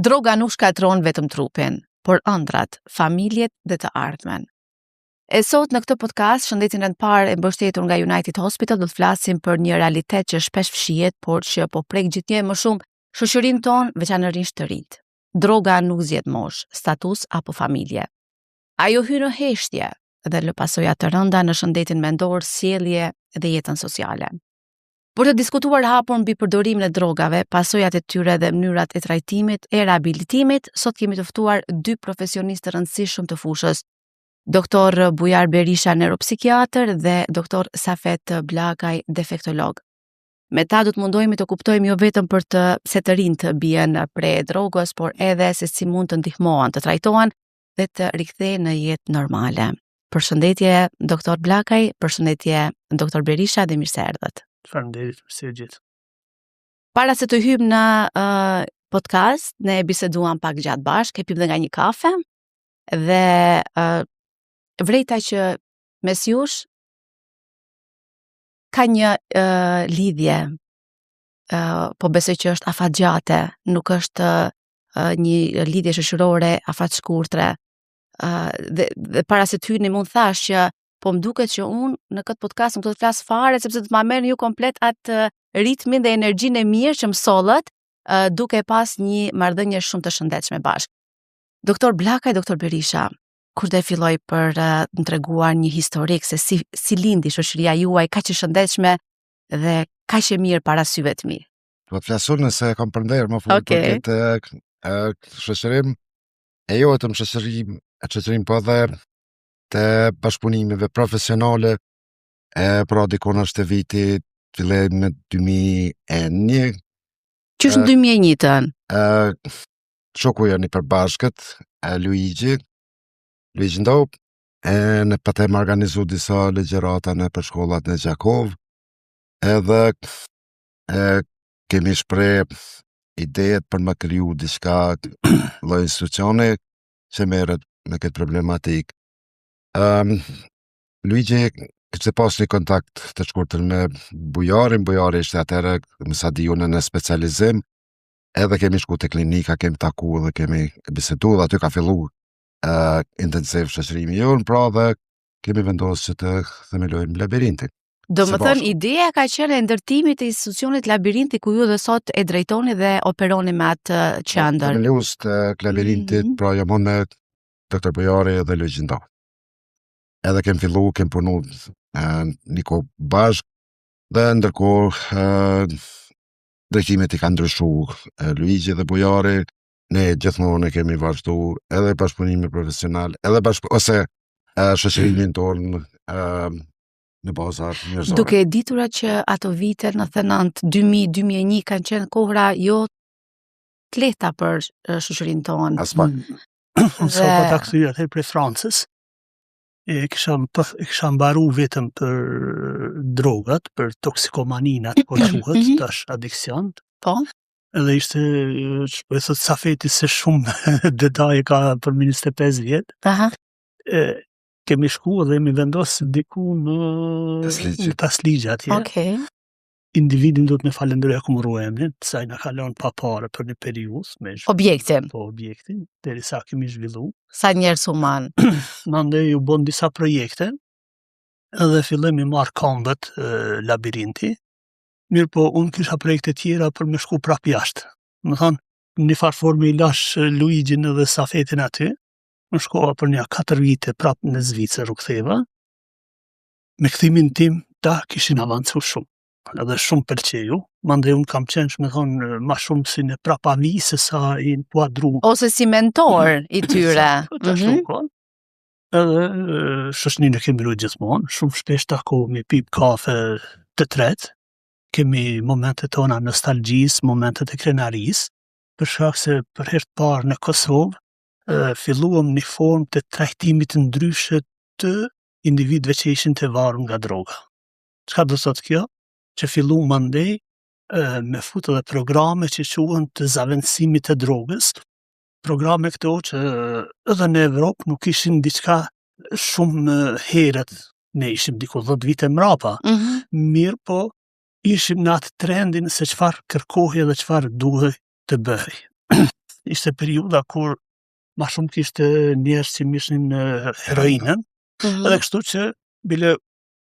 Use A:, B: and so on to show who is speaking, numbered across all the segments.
A: Droga nuk shkatron vetëm trupin, por ëndrat, familjet dhe të ardhmen. E sot në këtë podcast, shëndetin e parë e mbështetur nga United Hospital, do të flasim për një realitet që shpesh fshihet, por që po prek gjithnjë më shumë shoqërinë tonë, veçanërisht të rinjt. Droga nuk zgjedh moshë, status apo familje. Ajo hyn në heshtje dhe lë pasoja të rënda në shëndetin mendor, sjellje dhe jetën sociale. Për të diskutuar hapur mbi përdorimin e drogave, pasojat e tyre dhe mënyrat e trajtimit e rehabilitimit, sot kemi të ftuar dy profesionistë të rëndësishëm të fushës. Doktor Bujar Berisha, neuropsikiatër, dhe doktor Safet Bllakaj, defektolog. Me ta do të mundohemi të kuptojmë jo vetëm se të rinjt të bien pre drogës, por edhe se si mund të ndihmohen, të trajtohen dhe të rikthehen në jetë normale. Përshëndetje doktor Bllakaj, përshëndetje doktor Berisha dhe mirë se erdhët.
B: Faleminderit, mirë se gjithë.
A: Para se të hyjmë në podcast, ne biseduam pak gjatë bashkë, e pim dhe nga një kafe dhe vrejta që mes jush ka një lidhje, po besoj që është afatgjate, nuk është një lidhje shoqërore afat shkurtre. Dhe para se të hyni mund thash që po më duket që unë në këtë podcast nuk do të flas fare sepse do të ma merrni ju komplet atë ritmin dhe energjinë e mirë që më sollët duke pas një marrëdhënie shumë të shëndetshme bashkë. Doktor Bllakaj, doktor Berisha, kur do e filloj për të treguar një historik se si lindi shoqëria juaj kaq e shëndetshme dhe kaq e mirë para syve të mi.
C: Po të flasur nëse kam përnderë më fund për këtë shoqërim, e jo vetëm shoqërim po dhe të bashkëpunimeve profesionale, pra dikon është të vitit fillem në 2001.
A: Qysh në 2001-ën?
C: Shoku janë i përbashkët, Luigi Ndop, ne patem organizu disa legjerata në për shkollat në Gjakov, edhe kemi shpreh idejet për më kriju diçka lloj institucioni që merret me këtë problematik. Luigi kishte pas një kontakt të shkurtër me Bujari ishte atëherë më sa di unë në specializim, edhe kemi shku te klinika, kemi taku dhe kemi bisedu dhe aty ka fillu intensiv shoqërimi jonë, pra dhe kemi vendosur që të themelojmë labirintin.
A: Do më thënë, ideja ka qenë e ndërtimit të institucionit labirinti ku ju dhe sot e drejtoni dhe operoni me atë qendër.
C: Themelus të labirintit, pra jam unë me doktor Bujari dhe Luigi Ndop. Edhe kemi punu një kohë bashkë, dhe ndërkohë drejtimet i ka ndryshu Luigi dhe Bujari. Ne gjithmonë kemi vazhdu edhe bashkëpunime profesional, edhe ose shoqërimin tonë në bazar njerëzore.
A: Duke e ditura që ato vite në 2000-2001 kanë qenë kohra jo të lehta për shoqërinë tonë.
C: Aspak.
B: Sa po ta kthyer atë për Francës, kisha mbaru vetëm për drogat, për toksikomaninat, po quhet tash adiksion.
A: Po.
B: Edhe ishte, e thot Safeti se shumë detaje ka për 25 vjet.
A: Aha.
B: Kemi shku edhe mi vendos diku në Tasligje atje.
A: Okay.
B: Individin do të me falenderoj akumruemi, sa i na kalon pa parë për një periudhë.
A: Objektin.
B: Po, objektin, derisa kemi zhvillu.
A: Sa njerëz human.
B: Mandej u bën disa projekte, edhe fillojmë i marr këmbët labirinti. Mirë po, unë kisha projekte tjera për me shku prap jashtë. Më thonë, një farë formë i lash Luigin edhe Safetin aty, më shkova për një 4 vite prap në Zvicër u ktheva. Me kthimin tim, ta kishin avancu shumë. Edhe shumë pëlqeju, mandej unë kam qenë me thonë ma shumë si në prap avi se sa i në kuadru.
A: Ose si mentor i tyre.
B: Edhe shoqërinë kemi rujt gjithmonë, shumë shpesh takohemi pip kafe të tretë. Kemi momentet tona nostalgjisë, momentet e krenarisë, për shkak se për herë të parë në Kosovë filluam një formë të trajtimit ndryshe të individëve që ishin të varur nga droga. Çka do thotë kjo? Që fillu mandej me futë edhe programe që quhen të zavendësimit të drogës. Programe këto që edhe në Evropë nuk ishin diçka shumë herët, ne ishim diku 10 vite mrapa. Mirë po, ishim në atë trendin se çfarë kërkohej dhe çfarë duhej të bëhej. ishte periudha kur ma shumë kishte njerëz që mishin heroinën, edhe kështu që bile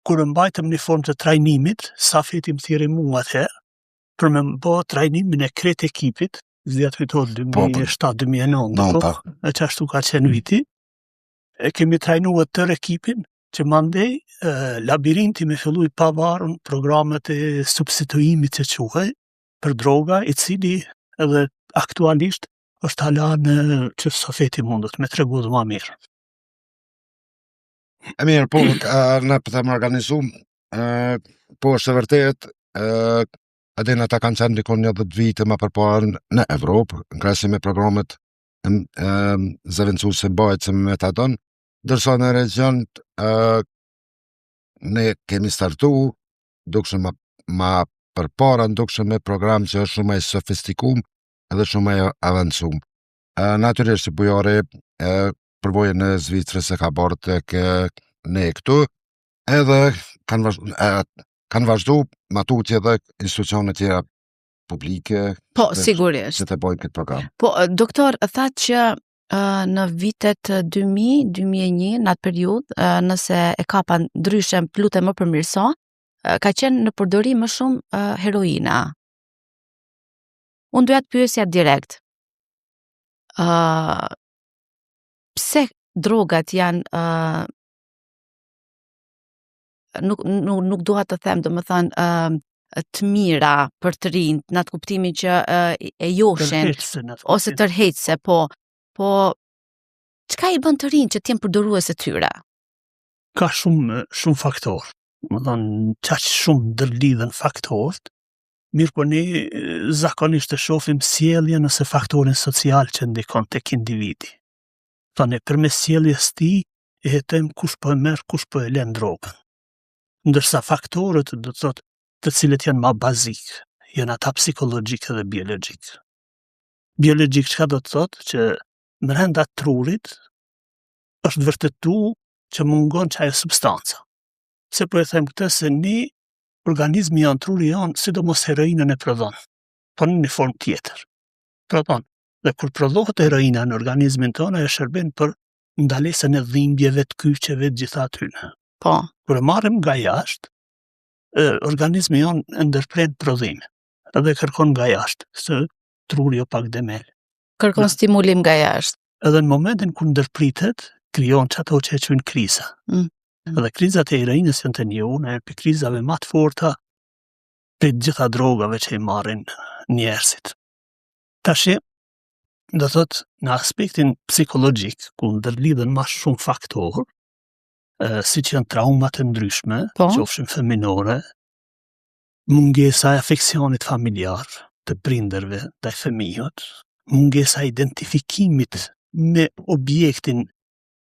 B: kur mbajtëm një formë të trajnimit, Safeti më thirri mua atëherë për me bë trajnimin e krejt ekipit, vjet fitor 2007-2009, e që ashtu ka qenë viti, e kemi trajnuar tërë ekipin, që mandej labirinti me fillu i pavarun programet e substituimit që quhej për droga, i cili edhe aktualisht është hala në që Safeti mundet me tregu dhe ma mirë.
C: E mirë, po, ne pëtëm organizum, po është e vërtet, edhe ta kanë qenë dikon 10 vite më përpara në Evropë, në krahasim me programet zëvendësuese mbajtëse me metadon, dërsa në region ne kemi startu, dukshëm ma përpara dukshëm me program që është shumë e sofistikum edhe shumë e avancum. Natyrisht që bujare përvojën e Zvicrës e ka bërë tek ne këtu, edhe kanë vazhdu matutje dhe institucionet tjera publike.
A: Po, sigurisht.
C: Që të bojnë këtë program.
A: Po, doktor, tha që në vitet 2000-2001, në atë periudhë, nëse e kapa ndryshe lutem më përmirëso, ka qenë në përdorim më shumë heroina. Unë doja të pyesja direkt. Pse drogat janë nuk dua të them, domethënë të mira për të rinjt, në atë kuptimin që e joshin ose tërheqëse, po çka i bën të rinjt që të jenë përdoruese tyre?
B: Ka shumë faktorë. Më thonë, qaq shumë ndërlidhen faktorët, mirë po ne zakonisht të shohim sjelljen ose faktorin social që ndikon tek individi. Thonë, përmes sjelljes tij e hetojmë kush po e merr, kush po e lën drogën. Ndërsa faktorët, do të thotë, të cilët janë më bazik, janë ata psikologjik dhe biologjik. Biologjik çka do të thotë që brenda trurit është vërtetu që mungon çajo substanca. Se po e them këtë se ne, organizmi janë, truri janë, sidomos heroinën e prodhon, po në një formë tjetër. Prodhon. Dhe kur prodhohet heroina në organizmin tonë, ajo shërben për ndalesën e dhimbjeve, të kyçeve, të gjitha atyre.
A: Po.
B: Kur e marrim nga jashtë, organizmi janë ndërpren prodhime, edhe kërkon nga jashtë, se truri jo pak demel.
A: Kërkon stimulim nga jashtë.
B: Edhe në momentin kur ndërpritet, krijon çato që e quajnë kriza. Edhe krizat e heroinës janë të njohura, për krizave më të forta për gjitha drogave që i marrin njerëzit. Tash, do thot, në aspektin psikologjik, ku ndërlidhen më shumë faktorë, siç janë traumat e ndryshme, qofshin fëminore, mungesa e afeksionit familjar të prindërve ndaj fëmijët, mungesa e identifikimit me objektin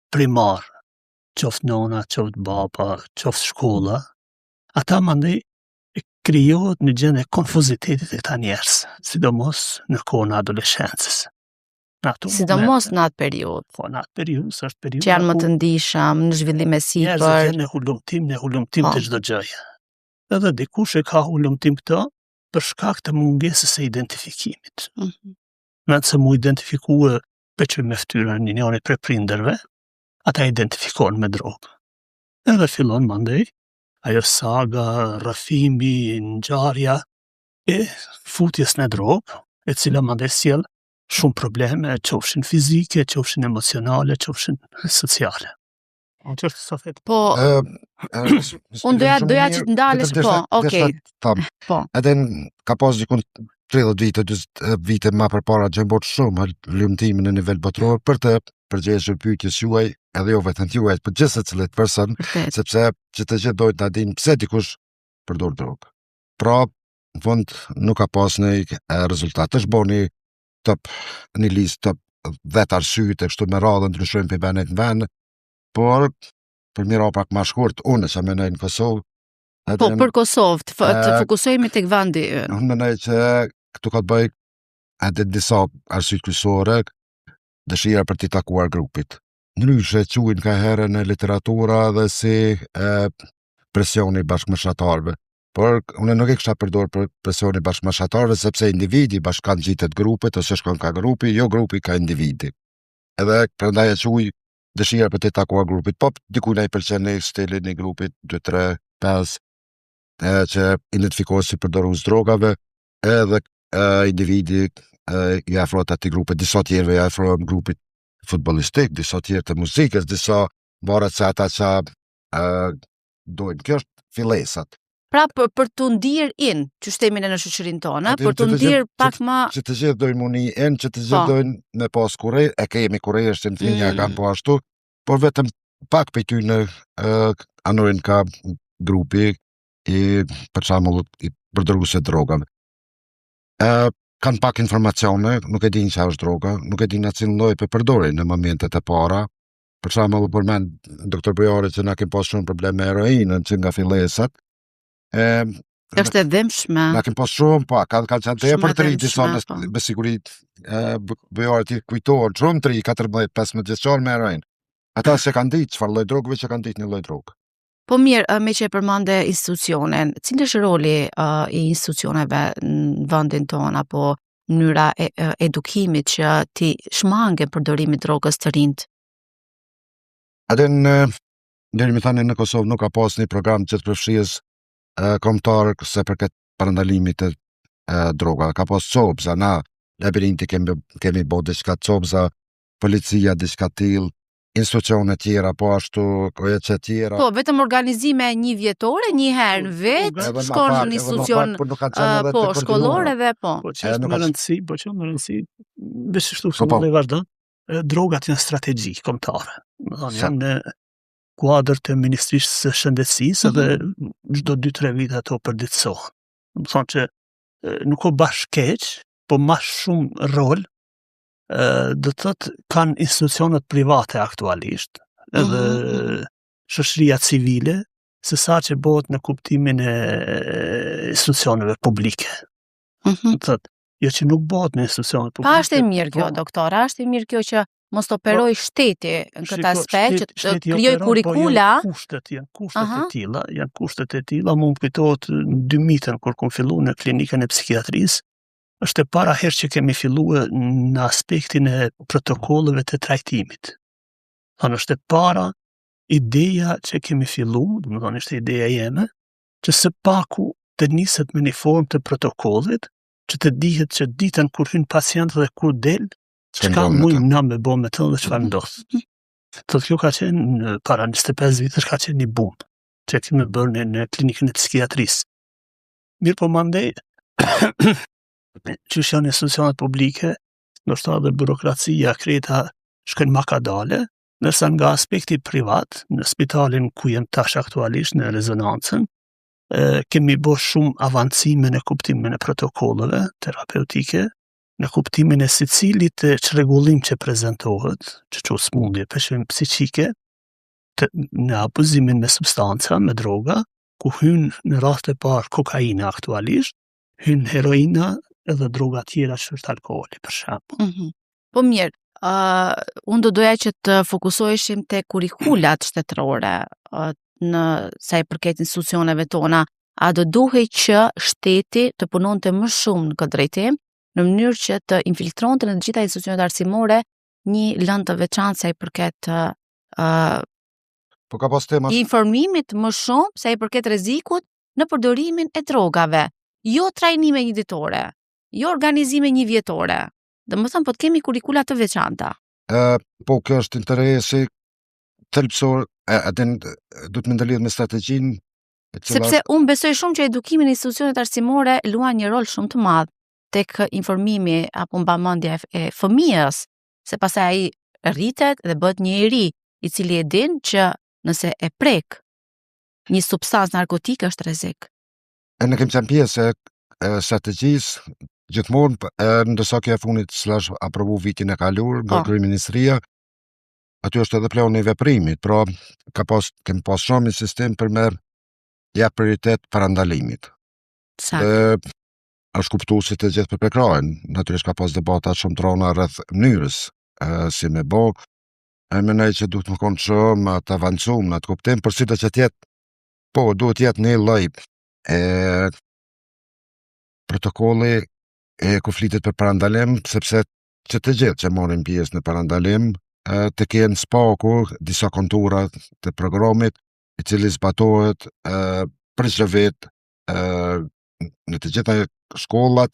B: primar, qoftë nona, qoftë baba, qoftë shkolla, ata mandej krijohet në gjendje konfuzitetit e këta njerëz, sidomos në kohën e adoleshencës.
A: Sidomos në atë periudhë.
B: Po, në atë periudhë, është periudha
A: që janë më të ndishëm, në zhvillim e sipër.
B: Njerëzit janë në hulumtim të çdo gjëje. Edhe dikush e ka hulumtim këto për shkak të mungesës së identifikimit. Nëse mu identifikue veç me ftyrën një njëri prej prindërve, ata identifikohen me drogë. Edhe fillon mandej ajo saga, rrëfimi, ngjarja e futjes në drogë, e cila mandej sjell shumë probleme, qofshin fizike, qofshin emocionale, qofshin sociale.
A: Po, unë doja që të ndalesh, po, okej.
C: Edhe ka pas dikun 30 vite, 20 vite më përpara që bërë shumë lumtimin në nivel botror për të përgjegjur pyetjes juaj, edhe jo vetëm juaj, por gjithë secili person, sepse që të gjithë dojnë ta dinë pse dikush përdor drogë. Pra, në fund nuk ka pas një rezultat. Është bërë një listë top 10 arsye të kështu me radhë ndryshojnë për venet në vend, por për mira pak më shkurt, unë që menoj në Kosovë.
A: Po, për Kosovë, të fokusojmë tek vendi ynë.
C: Unë menoj që këtu ka të bëj edhe disa arsye kryesore, dëshira për t'i takuar grupit. Ndryshe quajnë ka herë në literatura dhe si presioni bashkëmëshatarëve. por unë nuk e kisha përdor për presoni bashkëmashatarëve, sepse individi bashkan gjitet grupet, ose shkon ka grupi, jo grupi ka individi. Edhe prandaj e quj dëshira për të takuar grupit, po dikujt ai pëlqen në stilin e grupit 2, 3, 5 që identifikohet si përdorues drogave, edhe individi i afrohet atij grupit, disa tjerëve i afrohen grupit futbollistik, disa tjerë të muzikës, disa varet se ata që dojnë. Kjo është fillesat.
A: Pra për të ndirë in qështemin e në shoqërinë tonë, për të ndirë pak më...
C: Që të gjithë dojnë muni që të gjithë dojnë me pas kurej, e kemi kurejshtë në finja kam po ashtu, por vetëm pak për ty në anorin ka grupi i për shembull i përdoruese drogave. Kanë pak informacione, nuk e din çfarë është droga, nuk e din atë si lloj për përdorin në momentet e para. Për shembull, përmend doktor Bojari që na kemi pas shumë probleme me heroinën që nga fillesat.
A: Është e dhëmshme.
C: Na kemi pas shumë, po, ka qenë tepër të ri disa me siguri Bojari ti kujtohet shumë të ri 14-15 vjeçar me heroinë. Ata se kanë ditë çfarë lloj drogëve që kanë ditë një lloj drogë.
A: Po mirë, me që e përmande institucionin, cili është roli i institucioneve në vendin tonë, apo mënyra e edukimit që ti shmangen përdorimit drogës të rinjt?
C: Deri më tani në Kosovë nuk ka pas një program që të përfshihet kombëtar se përket parandalimit të drogave. Ka pas copza, na labirinti kemi bërë diçka copza, policia diçka tillë, institucione tjera, po ashtu që tjera.
A: Po, vetëm organizime një vjetore, një herë në vetë, shkon në institucion shkollor edhe po.
B: Po që është më rëndësi, besishtu se më vazhdon, drogat janë strategji kombëtare. Janë në kuadër të Ministrisë së Shëndetësisë edhe çdo 2-3 vite ato përditësohen. Do thonë që nuk o bashkë keq, po më shumë rol do të thotë kanë institucionet private aktualisht, edhe shoqëria civile, se sa që bëhet në kuptimin e institucioneve publike. Do të thotë, jo që nuk bëhet në institucionet publike.
A: Pa është e mirë kjo, doktora, është e mirë kjo që mos të operoj shteti në këtë aspekt, që të krijoj kurrikula.
B: Janë kushtet e tilla, mund kujtohet në 2000 kur kom filluar në klinikën e psikiatrisë, është e para herë që kemi filluar në aspektin e protokolleve të trajtimit. Është e para ideja që kemi filluar, do të thonë ishte ideja jeme, që së paku të niset me një formë të protokollit, që të dihet që ditën kur hyn pacienti dhe kur del, çka mund na me bë me të dhe çfarë ndodh. Thotë kjo ka qenë para 25 vitësh ka qenë një bumë që kemi bërë në klinikën e psikiatrisë. Mirë po mandej që janë institucionet publike, ndoshta edhe burokracia kreta shkojnë makadale, ndërsa nga aspekti privat, në spitalin ku jem tash aktualisht në rezonancën, kemi bërë shumë avancime në kuptimin e protokolleve terapeutike, në kuptimin e secilit çrregullim që prezantohet, që smundje peshim psiqike, në abuzimin me substanca, me droga, ku hyn në rast e parë kokaina aktualisht, hyn heroina edhe droga tjera që është alkoholi, për shembull.
A: Po mirë, unë do doja që të fokusoheshim te kurrikulat shtetërore në sa i përket institucioneve tona. A do duhej që shteti të punonte më shumë në këtë drejtim, në mënyrë që të infiltronte në të gjitha institucionet arsimore një lëndë të veçantë sa i përket
C: po ka pas tema
A: informimit më shumë sa i përket rrezikut në përdorimin e drogave, jo trajnime një ditore, jo organizime një vjetore. Domethënë po të kemi kurrikula të veçanta.
C: Po kjo është interesi thelbësor, duhet të ndalëhet me strategjinë.
A: Sepse unë besoj shumë që edukimi në institucionet arsimore luan një rol shumë të madh tek informimi apo mbamendja e fëmijës, se pastaj ai rritet dhe bëhet një i ri, i cili e din që nëse e prek një substancë narkotike është rrezik.
C: Ne kemi qenë pjesë e strategjisë gjithmonë, ndërsa kjo e fundit slash aprovu vitin e kaluar nga kryeministria, aty është edhe plani i veprimit, pra kemi pas shumë një sistem për me jap prioritet parandalimit. Është kuptuar si të gjithë përprekrojnë, natyrisht ka pas debata shumë të rënda rreth mënyrës si me bë. Mendoj që duhet më konë shumë të avancuar në atë kuptim, por sido që tjetë, po duhet jetë një lloj Protokolli ku flitet për parandalim, sepse që të gjithë që morin pjesë në parandalim, të kenë spaku disa kontura të programit, i cili zbatohet për çdo vit në të gjitha shkollat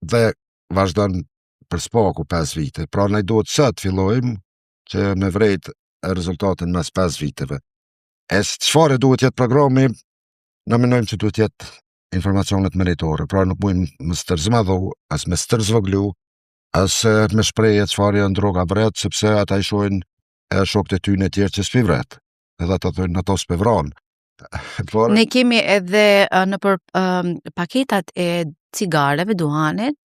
C: dhe vazhdon për spaku 5 vite. Pra ne duhet sa të fillojmë që me vrejt rezultatin mes 5 viteve. Çfarë duhet jetë programi? Na mendojmë që duhet jetë informacionet meritore, pra nuk mujmë më stërzmadhu, as me stërzvoglu, as me shpreje çfarë janë droga vret, sepse ata i shohin shokët e tyre tjerë që s'pi vret. Edhe ata thonë ato s'pe vran.
A: Ne kemi edhe në për paketat e cigareve, duhanit,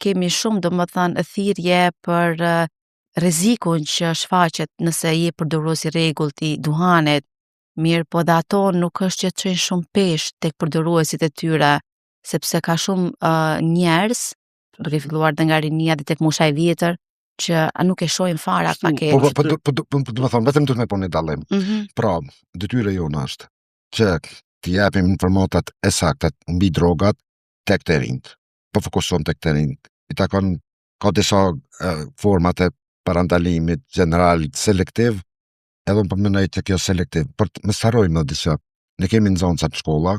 A: kemi shumë domethënë thirrje për rrezikun që shfaqet nëse je përdorues i rregullt i duhanit. Mirë, po dhe ato nuk është që të qenë shumë pesh tek përdoruesit e tyre, sepse ka shumë njerëz, duke filluar dhe nga rinia dhe tek musha e vjetër, që nuk e shohin fare atë paketë.
C: Po do të thonë, vetëm duhet me po një dallim. Pra, detyra jone është që t'i japim informatat e saktat mbi drogat tek të rinjt. Po fokuson tek të rinjt. I takon ka disa format e parandalimit general selektiv, edhe unë përmenoj që kjo selektiv, për të më starojmë në disa. Ne kemi nxënësat në shkolla,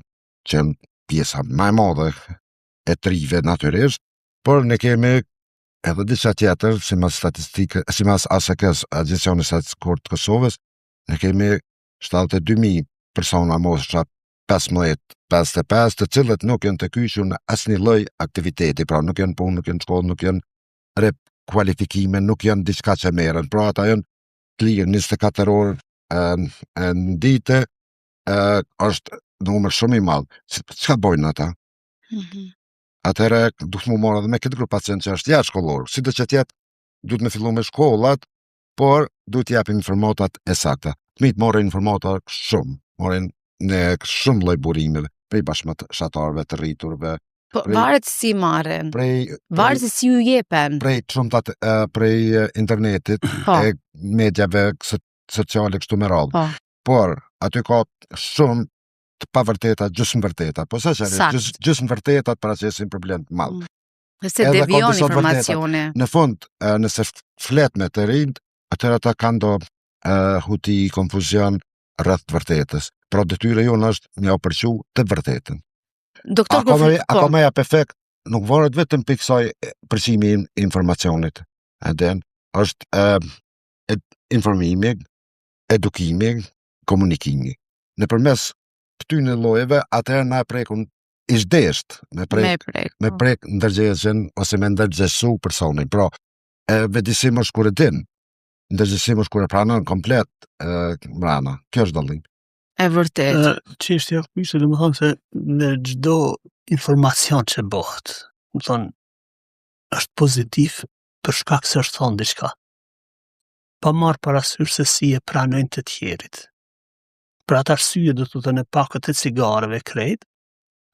C: që janë pjesa më e madhe e trive natyrisht, por ne kemi edhe disa tjetër, si mas statistikë, si mas ASK-s, Agencioni Statistikor të Kosovës, ne kemi 72.000 persona mosha 15-55, të cilët nuk janë të kyçur në asnjë lloj aktiviteti, pra nuk janë punë, nuk janë shkollë, nuk janë kualifikime, nuk janë diçka që merren, pra ata janë të lirë 24 orë në ditë, është numër shumë i madh. Çka bojnë ata? Atëherë duhet më marrë edhe me këtë grup pacient që është jashtë shkollor. Sido që tjetë, duhet me fillu me shkollat, por duhet t'japim informatat e sakta. Fëmijët marrin informata shumë, marrin në shumë lloj burimeve, prej bashkëshatarëve të rriturve.
A: Po varet si marrin. Varet se si ju jepen.
C: Prej internetit, e medjave sociale kështu me radhë. Por aty ka shumë të pavërteta, gjysmë vërteta. Po sa gjysmë vërtetat paraqisin problem të madh.
A: Se devion informacione.
C: Në fund, nëse flet me të rinjt, atëherë ata kanë do huti, konfuzion rreth të vërtetës. Pra detyra jonë është me përqu të vërtetën. Ako me jap efekt, nuk varet vetëm për kësaj përqimi informacionit. Është informimi, edukimi, komunikimi. Nëpërmes këtyne llojeve, atëherë na prekun ishdesht, me prek ndërgjegjën ose me ndërgjegjësu personin. Pra, vedisim është kur e din, ndërgjegjësim është kur e pranon komplet mbrana. Kjo është dallim.
A: E vërtet.
B: Çështja ishte domethënë se në çdo informacion që bëhet, domethënë është pozitiv për shkak se është thonë diçka. Pa marrë parasysh se si e pranojnë të tjerit. Për atë arsye do të thonë në pakët e cigareve krejt,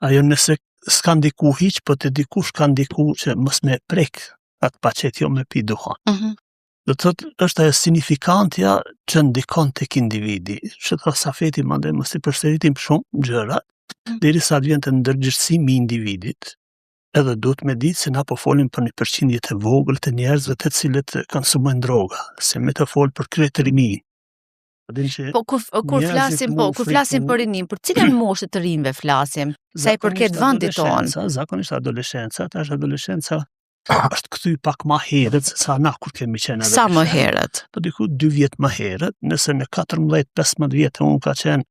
B: ajo nëse s'ka ndiku hiç, po te dikush ka ndiku që mos me prek atë paqet jo me pi duhan. Do të thotë është ajo signifikantja që ndikon tek individi. Që thot Safeti mandej mos i përsëritim shumë gjërat, derisa të vjen te ndërgjegjësimi i individit. Edhe duhet me ditë se na po folim për një përqindje të vogël të njerëzve të cilët konsumojnë droga, se me të fol për krejt rinin.
A: Po kur flasim për rinin, për cilën moshë të rinjve flasim? Sa i përket vendit tonë?
B: Zakonisht adoleshenca, tash adoleshenca është kthy pak më herët se sa na kur kemi qenë adoleshenca.
A: Sa më herët?
B: Po diku 2 vjet më herët, nëse në 14-15 vjet unë ka qenë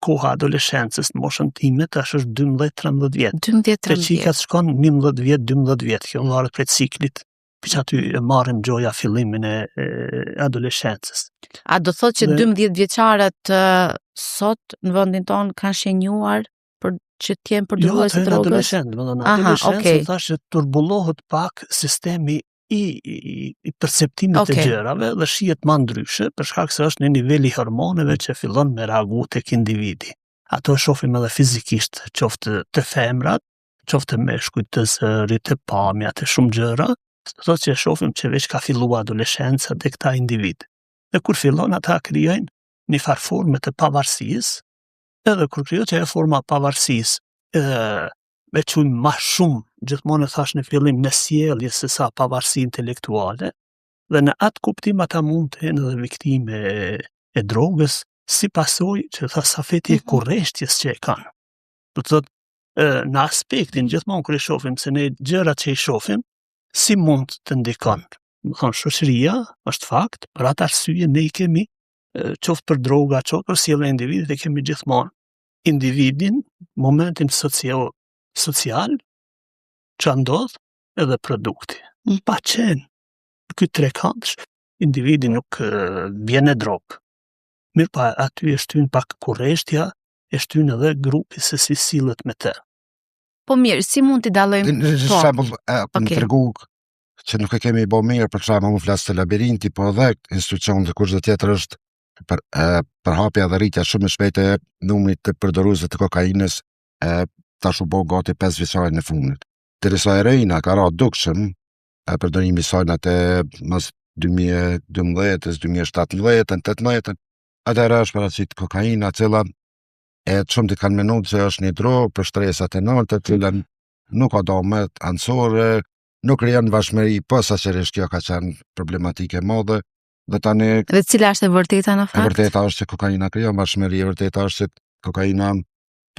B: koha adoleshencës në moshën time, tash është 12-13 vjet.
A: 12-13
B: Te qikat shkon 11 vjet, 12 vjet. Kjo varet prej ciklit. Që aty e marrin gjoja fillimin e adoleshencës.
A: A do thotë që 12 vjeçarët sot në vendin ton kanë shenjuar për që të jenë përdorues të drogës?
B: Adoleshencë thashë turbullohet pak sistemi i perceptimit të gjërave dhe shihet më ndryshe për shkak se është në niveli hormoneve që fillon me reagu tek individi. Ato e shohim edhe fizikisht, qoftë të femrat, qoftë meshkujt, të zërit, të pamja, të shumë gjëra. Do të që e shohim që veç ka filluar adoleshenca dhe këta individ. Dhe kur fillon ata krijojnë një farë forme të pavarësisë, Edhe kur krijohet ajo forma pavarësisë, me qujmë ma shumë, gjithmonë e thash në fillim, në sjellje se sa pavarësi intelektuale, dhe në atë kuptim ata mund të jenë edhe viktime e drogës, si pasojë që tha safeti e kurreshtjes që e kanë. Do të thotë, në aspektin gjithmonë kur i shohim se ne gjërat që i shohim, si mund të ndikon. Do të thonë, shoqëria është fakt, për atë arsye ne i kemi qoftë për droga, qoftë për sjelljen e individit, e kemi gjithmonë individin, momentin social që ndodh edhe produkti. Pa qenë ky trekantsh, individi nuk vjen në drogë. Mirë pa, aty e shtyn pak kurreshtja, e shtyn edhe grupi se si sillet me të.
A: Po mirë, si mund t'i dallojmë?
C: Në shembull, më tregu që nuk e kemi bo mirë, për shembull më flas të labirinti, po edhe institucion dhe kushte tjetër është për hapja dhe rritja shumë e shpejtë e numrit të përdoruesve të kokainës, tash u bë gati 5 vjeçare në fundit. Derisa heroina ka ra dukshëm, përdorimi i saj atë mas 2012, 2017, 2018, atëherë është paraqit kokaina, cila e shumë të kanë menuar se është një drogë për shtresat e larta, të cilën nuk ka domet anësore, nuk krijon vashmëri, posaçërisht kjo ka qenë problematike e madhe. Dhe tani
A: Dhe cila është e vërteta në
C: e
A: fakt?
C: vërteta është se kokaina krijon vashmëri, e vërteta është se kokaina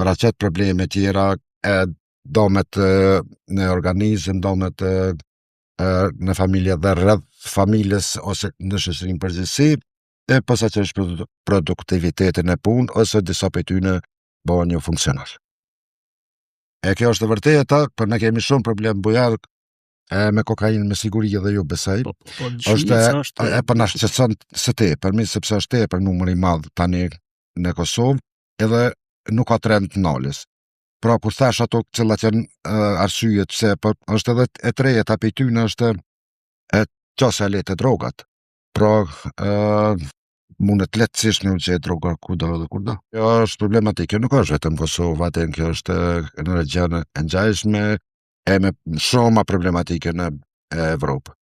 C: paraqet probleme tjera, domet në organizëm, domet në familje dhe rreth familjes ose në shoqërinë përgjithësi, e posaçërisht produktivitetin e punë ose disa prej tyre bëhen jo funksional. E kjo është e vërteta, por ne kemi shumë problem bujar me kokainë, me siguri dhe ju besoj. Po na shqetëson së tepër, sepse është tepër numri i madh tani në Kosovë, edhe nuk ka trend nalës. Pra kur thash ato cilat janë arsyet pse, po është edhe e treta prej tyre është qasja e lehtë e drogat. Pra mundet lehtësisht në gjetë droga kudo dhe kudo. Kjo është problematikë, nuk është vetëm Kosova, kjo është në regjon e ngjashme, e me shumë problematike në Evropë.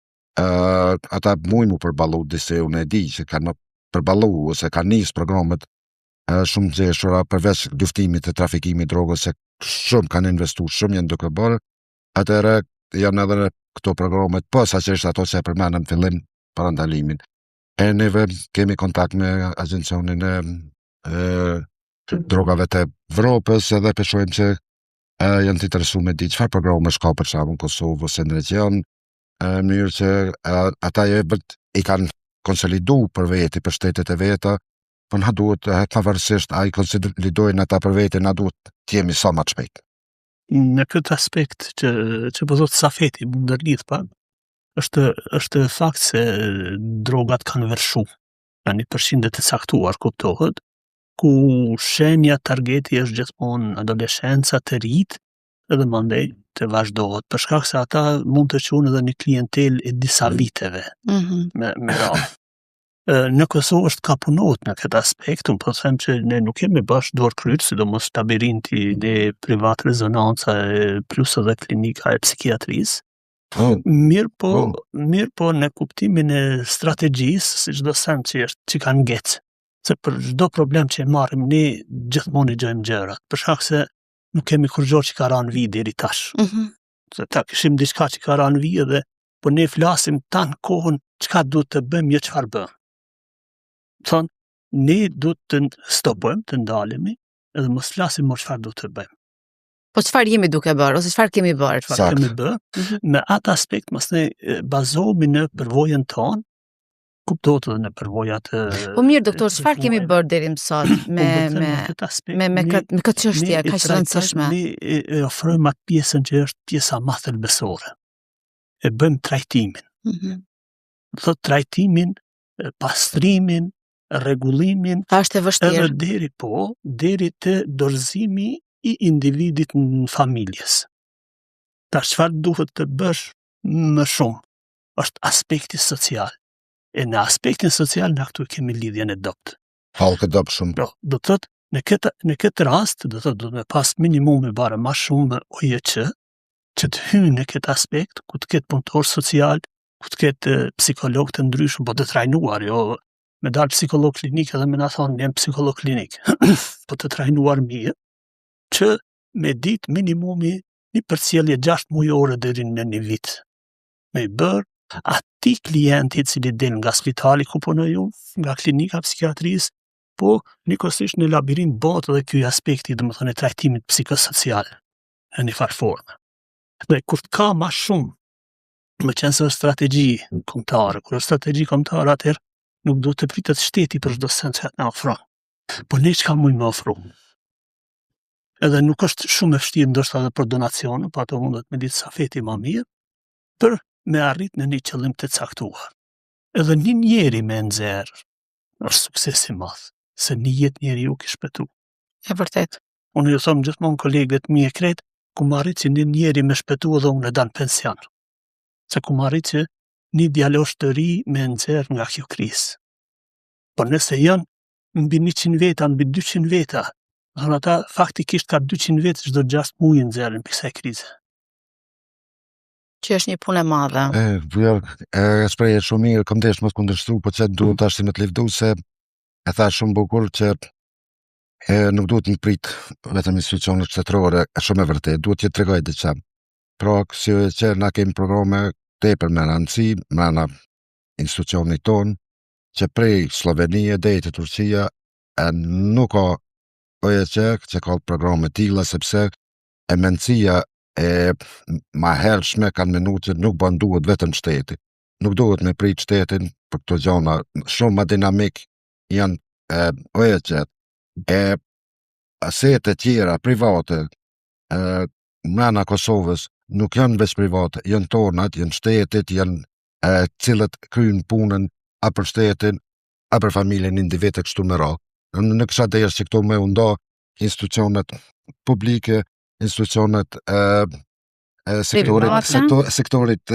C: Ata mujnë mu përballu disi, unë e di që kanë përballu ose kanë nisë programet shumë të gjeshura përveç luftimit të trafikimit drogës, se shumë kanë investuar, shumë janë duke bërë, atëherë janë edhe këto programet, posaçërisht ato që e përmenëm fillim para ndalimin. E neve kemi kontakt me agencionin e drogave të Evropës, edhe peshojmë që janë të interesuar me di çfarë programe ka për shembull në Kosovë ose në region, mënyrë që ata i kanë konsolidu për veti, për shtetet e veta, po na duhet pavarësisht ai konsolidojnë ata për veti, na duhet të jemi sa më të shpejt.
B: Në këtë aspekt që po thotë Safeti, mund ndërlidh pak, është fakt se drogat kanë vërshu në një përqindje të caktuar, kuptohet, ku shenja targeti është gjithmonë adoleshenca të rit, edhe mandej të vazhdohet, për shkak se ata mund të quhen edhe një klientel e disa viteve me radhë. Në Kosovë është ka punohet në këtë aspekt, unë po them që ne nuk kemi bash dorë kryt, sidomos labirinti në privat rezonanca plus edhe klinika e psikiatrisë. Mirë po në kuptimin e strategjisë, si çdo sen që kanë ngecë, se për çdo problem që e marrim ne gjithmonë i gjojmë gjërat, për shkak se nuk kemi kurrë që ka ranë vi deri tash. Se ta kishim diçka që ka ranë vi edhe po ne flasim tanë kohën çka duhet të bëjmë, jo çfarë bëjmë. Thonë, ne duhet të stopojmë, të ndalemi, edhe mos flasim më çfarë duhet të bëjmë.
A: Po çfarë jemi duke bërë, ose çfarë kemi bërë?
B: Çfarë kemi bërë, me atë aspekt mos ne bazohemi në përvojën tonë, kuptohet edhe në përvojat
A: Po mirë, doktor, çfarë kemi bërë deri më sot me këtë çështje kaq të rëndësishme?
B: Ne e ofrojmë atë pjesën që është pjesa më thelbësore. E bëjmë trajtimin. Thot trajtimin, pastrimin, rregullimin,
A: është e vështirë.
B: Edhe deri te dorëzimi i individit në familjes. Tash çfarë duhet të bësh më shumë është aspekti social. E në aspektin social na këtu kemi lidhjen e dopt.
C: Halkë dopt shumë.
B: Do të thotë në këtë rast do të me pas minimum me bare më shumë OJC që të hyjë në këtë aspekt, ku të ketë punëtor social, ku të ketë psikolog të ndryshëm, po të trajnuar, jo me dalë psikolog klinik edhe me na thonë jem psikolog klinik, po të trajnuar mirë, që me ditë minimumi një përcjellje 6 mujore deri në një vit. Me i bërë ati klienti cili del nga spitali ku punoj unë, nga klinika psikiatrisë, po njëkohësisht në labirint bëhet edhe ky aspekti, domethënë e trajtimit psikosocial në një farë forme. Dhe kur ka ma shumë, me qenë se është strategji kombëtare, kur është strategji kombëtare atëherë nuk do të pritet shteti për çdo sens që na ofron. Po ne çka mund të ofru? Edhe nuk është shumë e vështirë ndoshta edhe për donacion, po ato mundet me ditë sa feti më mirë, për me arrit në një qëllim të caktuar. Edhe një njeri me nxerr është sukses i madh, se një jetë njeriu ke shpëtu.
A: E vërtet.
B: Unë ju them gjithmonë kolegët mi e kret, ku më arrit që një njeri me shpëtu edhe unë e dan pension. Se ku më arrit që një djalosh të ri me nxerr nga kjo krizë. Por nëse janë mbi 100 veta, mbi 200 veta, thonë ata faktikisht ka 200 vetë çdo 6 muaj nxjerrin për kësaj krize.
A: Që është një punë e madhe.
C: Shprehje shumë mirë, kam desh mos kundërshtu, po që duhet tash me të lëvdu se e tha shumë bukur që nuk duhet në prit vetëm institucionet shtetërore, shumë e vërtet, duhet që të tregoj diçka. Pra, që na kemi programe tepër me rëndësi, me institucionit tonë, që prej Slovenia deri te Turqia nuk ka OEQ që ka programe tilla, sepse e mendësia e ma hershme kanë menu që nuk bën duhet vetëm shteti. Nuk duhet me prit shtetin për këto gjona, shumë ma dinamik janë OEQ. Asetet e tjera private mrena Kosovës nuk janë veç private, janë tonat, janë shtetit, janë cilët kryjnë punën a për shtetin, a për familjen individ e kështu me radhë. Në kisha deshë që këto me unda institucionet publike, institucionet sektorit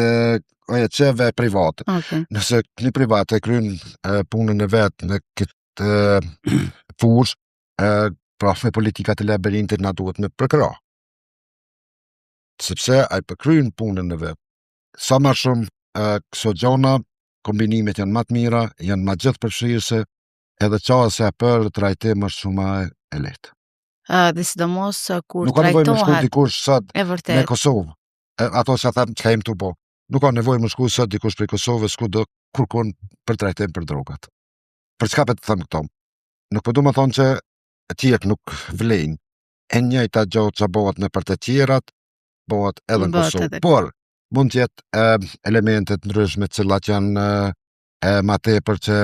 C: OEQ-ve private.
A: Okay.
C: Nëse një private kryjnë punën e vetë në këtë fushë, pra me politikat e labirintit na duhet me përkra. Sepse ai përkryen punën e vetë. Sa ma shumë këso gjona, kombinimet janë më të mira, janë më gjithë përfshirëse, edhe qase për trajtim është shumë e lehtë.
A: Dhe sidomos kur
C: nuk ka nevojë më shku
A: trajtohet
C: dikush sot
A: e
C: në
A: vërtet.
C: Kosovë. Ato që thamë që ka im të bo. Nuk ka nevojë më shku sot dikush për Kosovës ku do kërkon për trajtim për drogat. Për çka të thëmë këto? Nuk po du më thonë që tjerë nuk vlejnë. E njëjta gjë që bëhet në për të tjerat, bëhet edhe në Kosovë. Por mund të jetë elementet ndryshme të cilat janë ma tepër që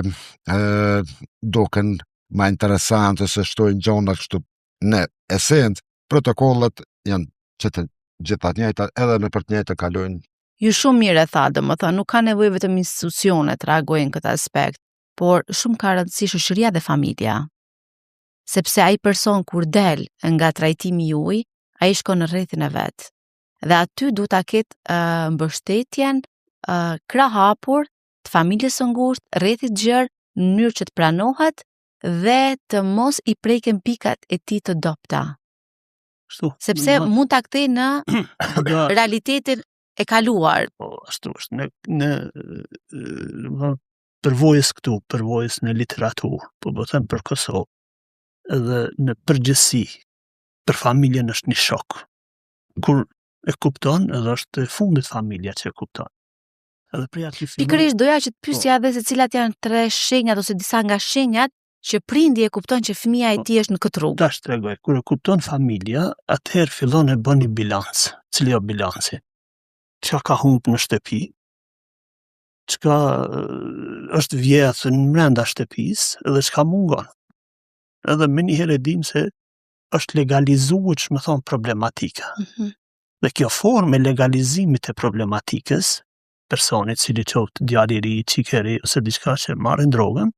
C: duken ma interesante se shtojnë gjona kështu. Në esencë, protokollet janë që të gjitha të njëjta, edhe në për të njëjtë kalojnë.
A: Ju shumë mirë e tha, domethënë nuk ka nevojë vetëm institucionet të reagojnë këtë aspekt, por shumë ka rëndësi shoqëria dhe familja. Sepse ai person kur del nga trajtimi juaj, ai shkon në rrethin e vet. Dhe aty duhet ta ketë mbështetjen krahapur të familjes së ngushtë, rrethit gjerë, në mënyrë që të pranohet dhe të mos i preken pikat e tij të dobta. Sepse mund ta kthej në realitetin e kaluar.
B: Po, ashtu është. Në përvojës këtu, përvojës në literaturë, po them për Kosovë, edhe në përgjithësi, për familjen është një shok. Kur e kupton, edhe është fundit familja që e kupton. Edhe prej aty fillon.
A: Pikërisht doja që të pyesja edhe se cilat janë 3 shenjat ose disa nga shenjat që prindi e kupton që fëmia e tij është në këtë rrugë.
B: Tash tregoj, kur e kupton familja, atëherë fillon e bën një bilanc. Cili është bilanci? Çka ka humbur në shtëpi? Çka është vjedhë në brenda shtëpisë edhe çka mungon? Edhe më njëherë e dim se është legalizuar, që më thonë, problematika. Dhe kjo formë e legalizimit e problematikës, personit cili qoftë djali i ri, çikeri ose diçka që marrin drogën,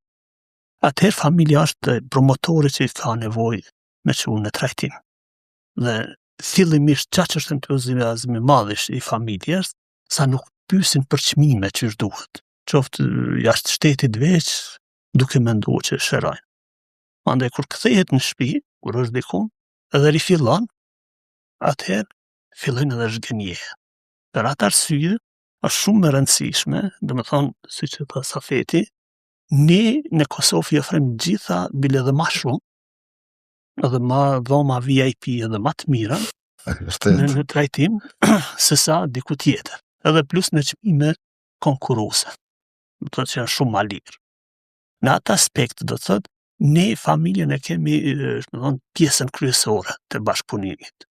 B: atëherë familja është promotori që ka nevojë me çuar në trajtim. Dhe fillimisht çfarë është entuziazmi i madh i familjes, sa nuk pyesin për çmime që duhet. Qoftë jashtë shtetit veç, duke menduar që shërojnë. Andaj kur kthehet në shtëpi, kur është diku, edhe rifillon, atëherë fillojnë edhe zhgënjejë. Për atë arsye, është shumë e rëndësishme, domethënë, siç e tha Safeti, ne në Kosovë i ofrojmë gjitha bile edhe ma shumë, edhe ma dhoma VIP edhe ma të mira në trajtim se sa diku tjetër. Edhe plus në çmime konkurruese. Do të thotë që janë shumë ma lirë. Në atë aspekt do të thotë ne familjen e kemi pjesën kryesore të bashkëpunimit.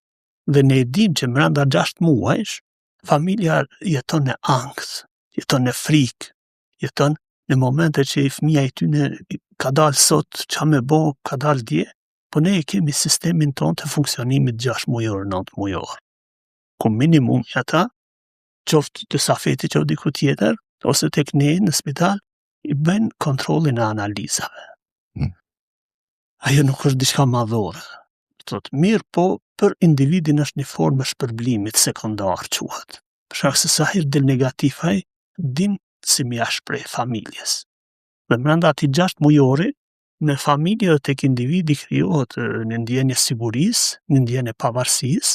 B: Dhe ne e dim që brenda 6 muajsh familja jeton në angth, jeton në frikë, jeton në momente që i fëmija i tyne ka dalë sot, qa me bo, ka dalë dje, po ne e kemi sistemin ton të funksionimit 6 mujor, 9 mujor. Ku minimum ata, qoftë të safeti që o diku tjetër, ose tek ne në spital, i bëjnë kontrolin e analizave. Ajo nuk është diçka madhore. Thot, mirë, po për individin është një formë shpërblimit sekondar quhet. Për shkak se sa herë del negativ ai, din si mi shpreh familjes. Dhe brenda atij 6 mujori, në familje dhe tek individi krijohet një ndjenjë sigurisë, një ndjenjë pavarësisë,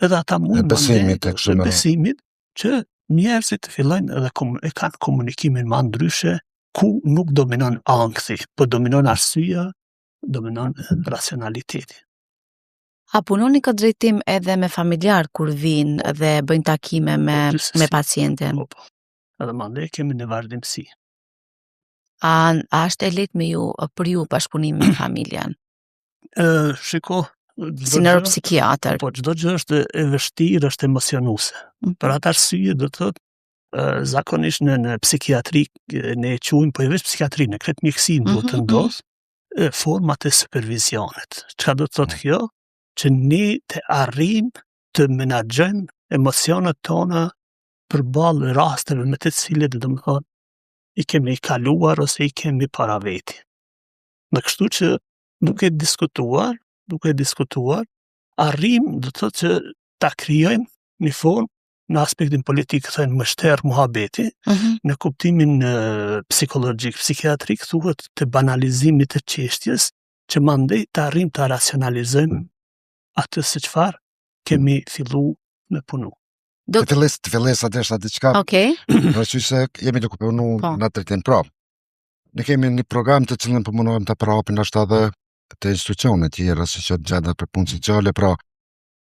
B: edhe ata mund besimit që njerëzit fillojnë edhe e kanë komunikimin më ndryshe, ku nuk dominon ankthi, po dominon arsyeja, dominon racionaliteti.
A: A punoni këtë drejtim edhe me familjar kur vinë dhe bëjnë takime me pacientin?
B: Po. Edhe mandej kemi në vazhdimsi.
A: A është e lehtë për ju bashkëpunimi me familjen?
B: Shiko,
A: si neuropsikiatër.
B: Po çdo gjë është e vështirë, është emocionuese. Për atë arsye do të thotë zakonisht në psikiatri ne e quajmë, po jo vetëm psikiatri, në kretë mjekësinë duhet të ndodhë format e supervizionit. Çka do të thotë kjo? Që ne të arrim të menaxhojmë emocionet tona përballë rasteve me të cilet do të thonë i kemi kaluar ose i kemi para veti. Në kështu që duke diskutuar, arrim do të thotë që ta krijojmë një formë në aspektin politik thënë mështer muhabeti, në kuptimin psikologjik, psikiatrik thuhet të banalizimit të çështjes, që mandej të arrim të racionalizojmë atë se çfarë kemi fillu me punu.
C: Të filles adeshta diçka.
A: Okej.
C: Përçi se jemi duke punu në drejtim prap. Ne kemi një program të cilën po mundohem ta përhapim ashtu edhe të institucione tjera, siç është gjenda për punë sociale, pra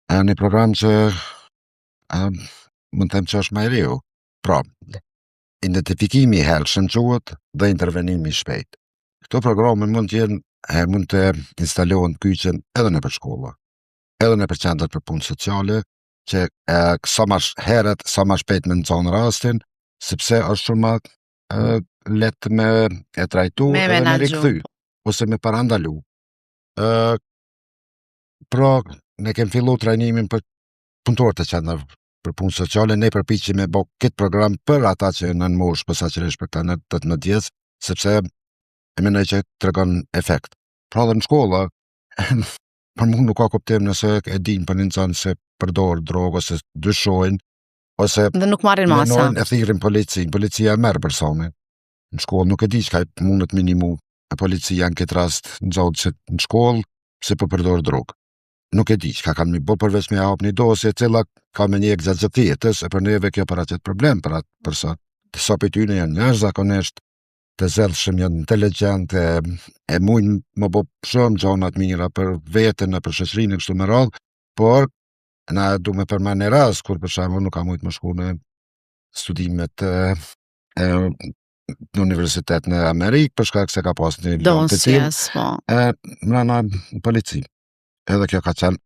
C: një program që mund të them që është më i riu. Pra, identifikimi i helshëm quhet dhe intervenimi i shpejt. Këto programe mund të instalohen kyçen edhe në shkolla, edhe në qendrat për punë sociale, që sa më herët, sa më shpejt me nëzon rastin, sepse është shumë më letë me e trajtu edhe me rikthy, ose me parandalu. Pra, ne kem fillu trajnimin për punëtorët e qendrave për punë sociale, ne përpiqemi me bë këtë program për ata që janë në moshë, posaçërisht për këta në 18 vjeç, sepse e mendoj që tregon efekt. Pra dhe në shkolla, për mua nuk ka kuptim nëse e din për një nxënës se përdor drogë ose dyshojnë, ose
A: dhe nuk marrin masa.
C: E thirrin policinë, policia merr personin. Në shkollë nuk e di çka mundet minimu e policia në këtë rast nxotë që në shkollë se po përdor drogë. Nuk e di çka kanë mi bë përveç me hap një dosje e cila ka me një egzagjetitës, e për neve kjo paraqitet problem për atë person. Të sapit tyne janë njerëz zakonisht të zellshëm, janë inteligjent, e mujnë më bë shumë gjona të mira për veten e për shoqërinë kështu me radhë, por na du me përmend një rast kur për shembull nuk ka mujt më shku në studimet në universitet në Amerikë për shkak se ka pas një lëndë të tillë. Mrena polici. Edhe kjo ka qenë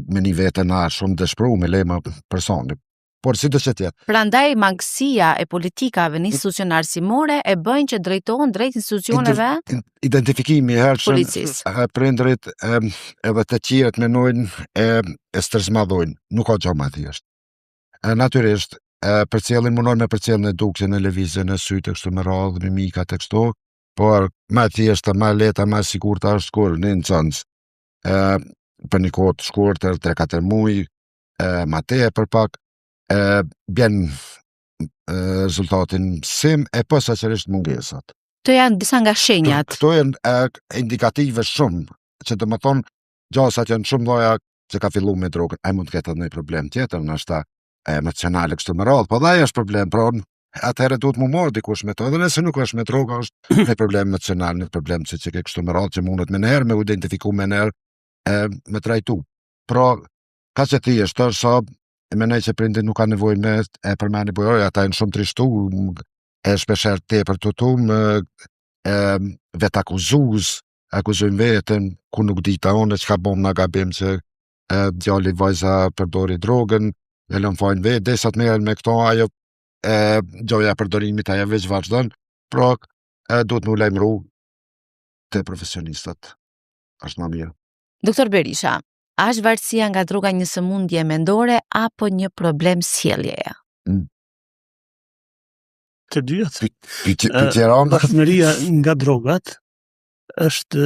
C: me një vete na shumë dëshpëru me lema personi. Por si do që tjetë.
A: Prandaj mangësia e politikave në institucionarsimore e bëjnë që drejtohen drejt institucioneve
C: identifikimi i hershëm
A: policisë.
C: Prindërit edhe të tjerët menojnë e stresmadhojnë. Nuk ka gjë më thjesht. Natyrisht përcjellin munojnë me përcjellin edukse në lëvizje në sytë kështu me radhë, mimikat e kështu, por më thjeshta, më lehta, më sigurta është kur në nxënës për një kohë të shkurtër, 3-4 muaj, më tepër pak, bjen rezultatin mësim e posaçërisht mungesat.
A: Këto janë disa nga shenjat.
C: Këto janë indikative shumë, që do të thonë gjasat janë shumë lloja që ka filluar me drogën. Ai mund të ketë ndonjë problem tjetër, ndoshta emocionale kështu me radhë, po dhe ai është problem, pra atëherë duhet mu marrë dikush me to, edhe nëse nuk është me droga, është një problem emocional, një problem që ke kështu me radhë që mundet me njerë, me u identifiku me njerë, me trajtu. Pra, ka që ti është tërë sa, e menej që prindit nuk ka nevoj me e përmeni bujoj, ata e në shumë trishtu, e shpesher te për të tum, vet akuzujnë vetën, ku nuk dita onë, që ka bom nga gabim që djali vajza përdori drogën, e lën fajnë vetë, dhe sa të merren me këto, ajo gjoja përdorimit ajo veç vazhdon, pra duhet më lajmëru të profesionistat. Është më mirë.
A: Doktor Berisha, a është varësia nga droga një sëmundje mendore apo një problem sjelljeje?
B: Të dyat.
C: Partneria
B: nga drogat është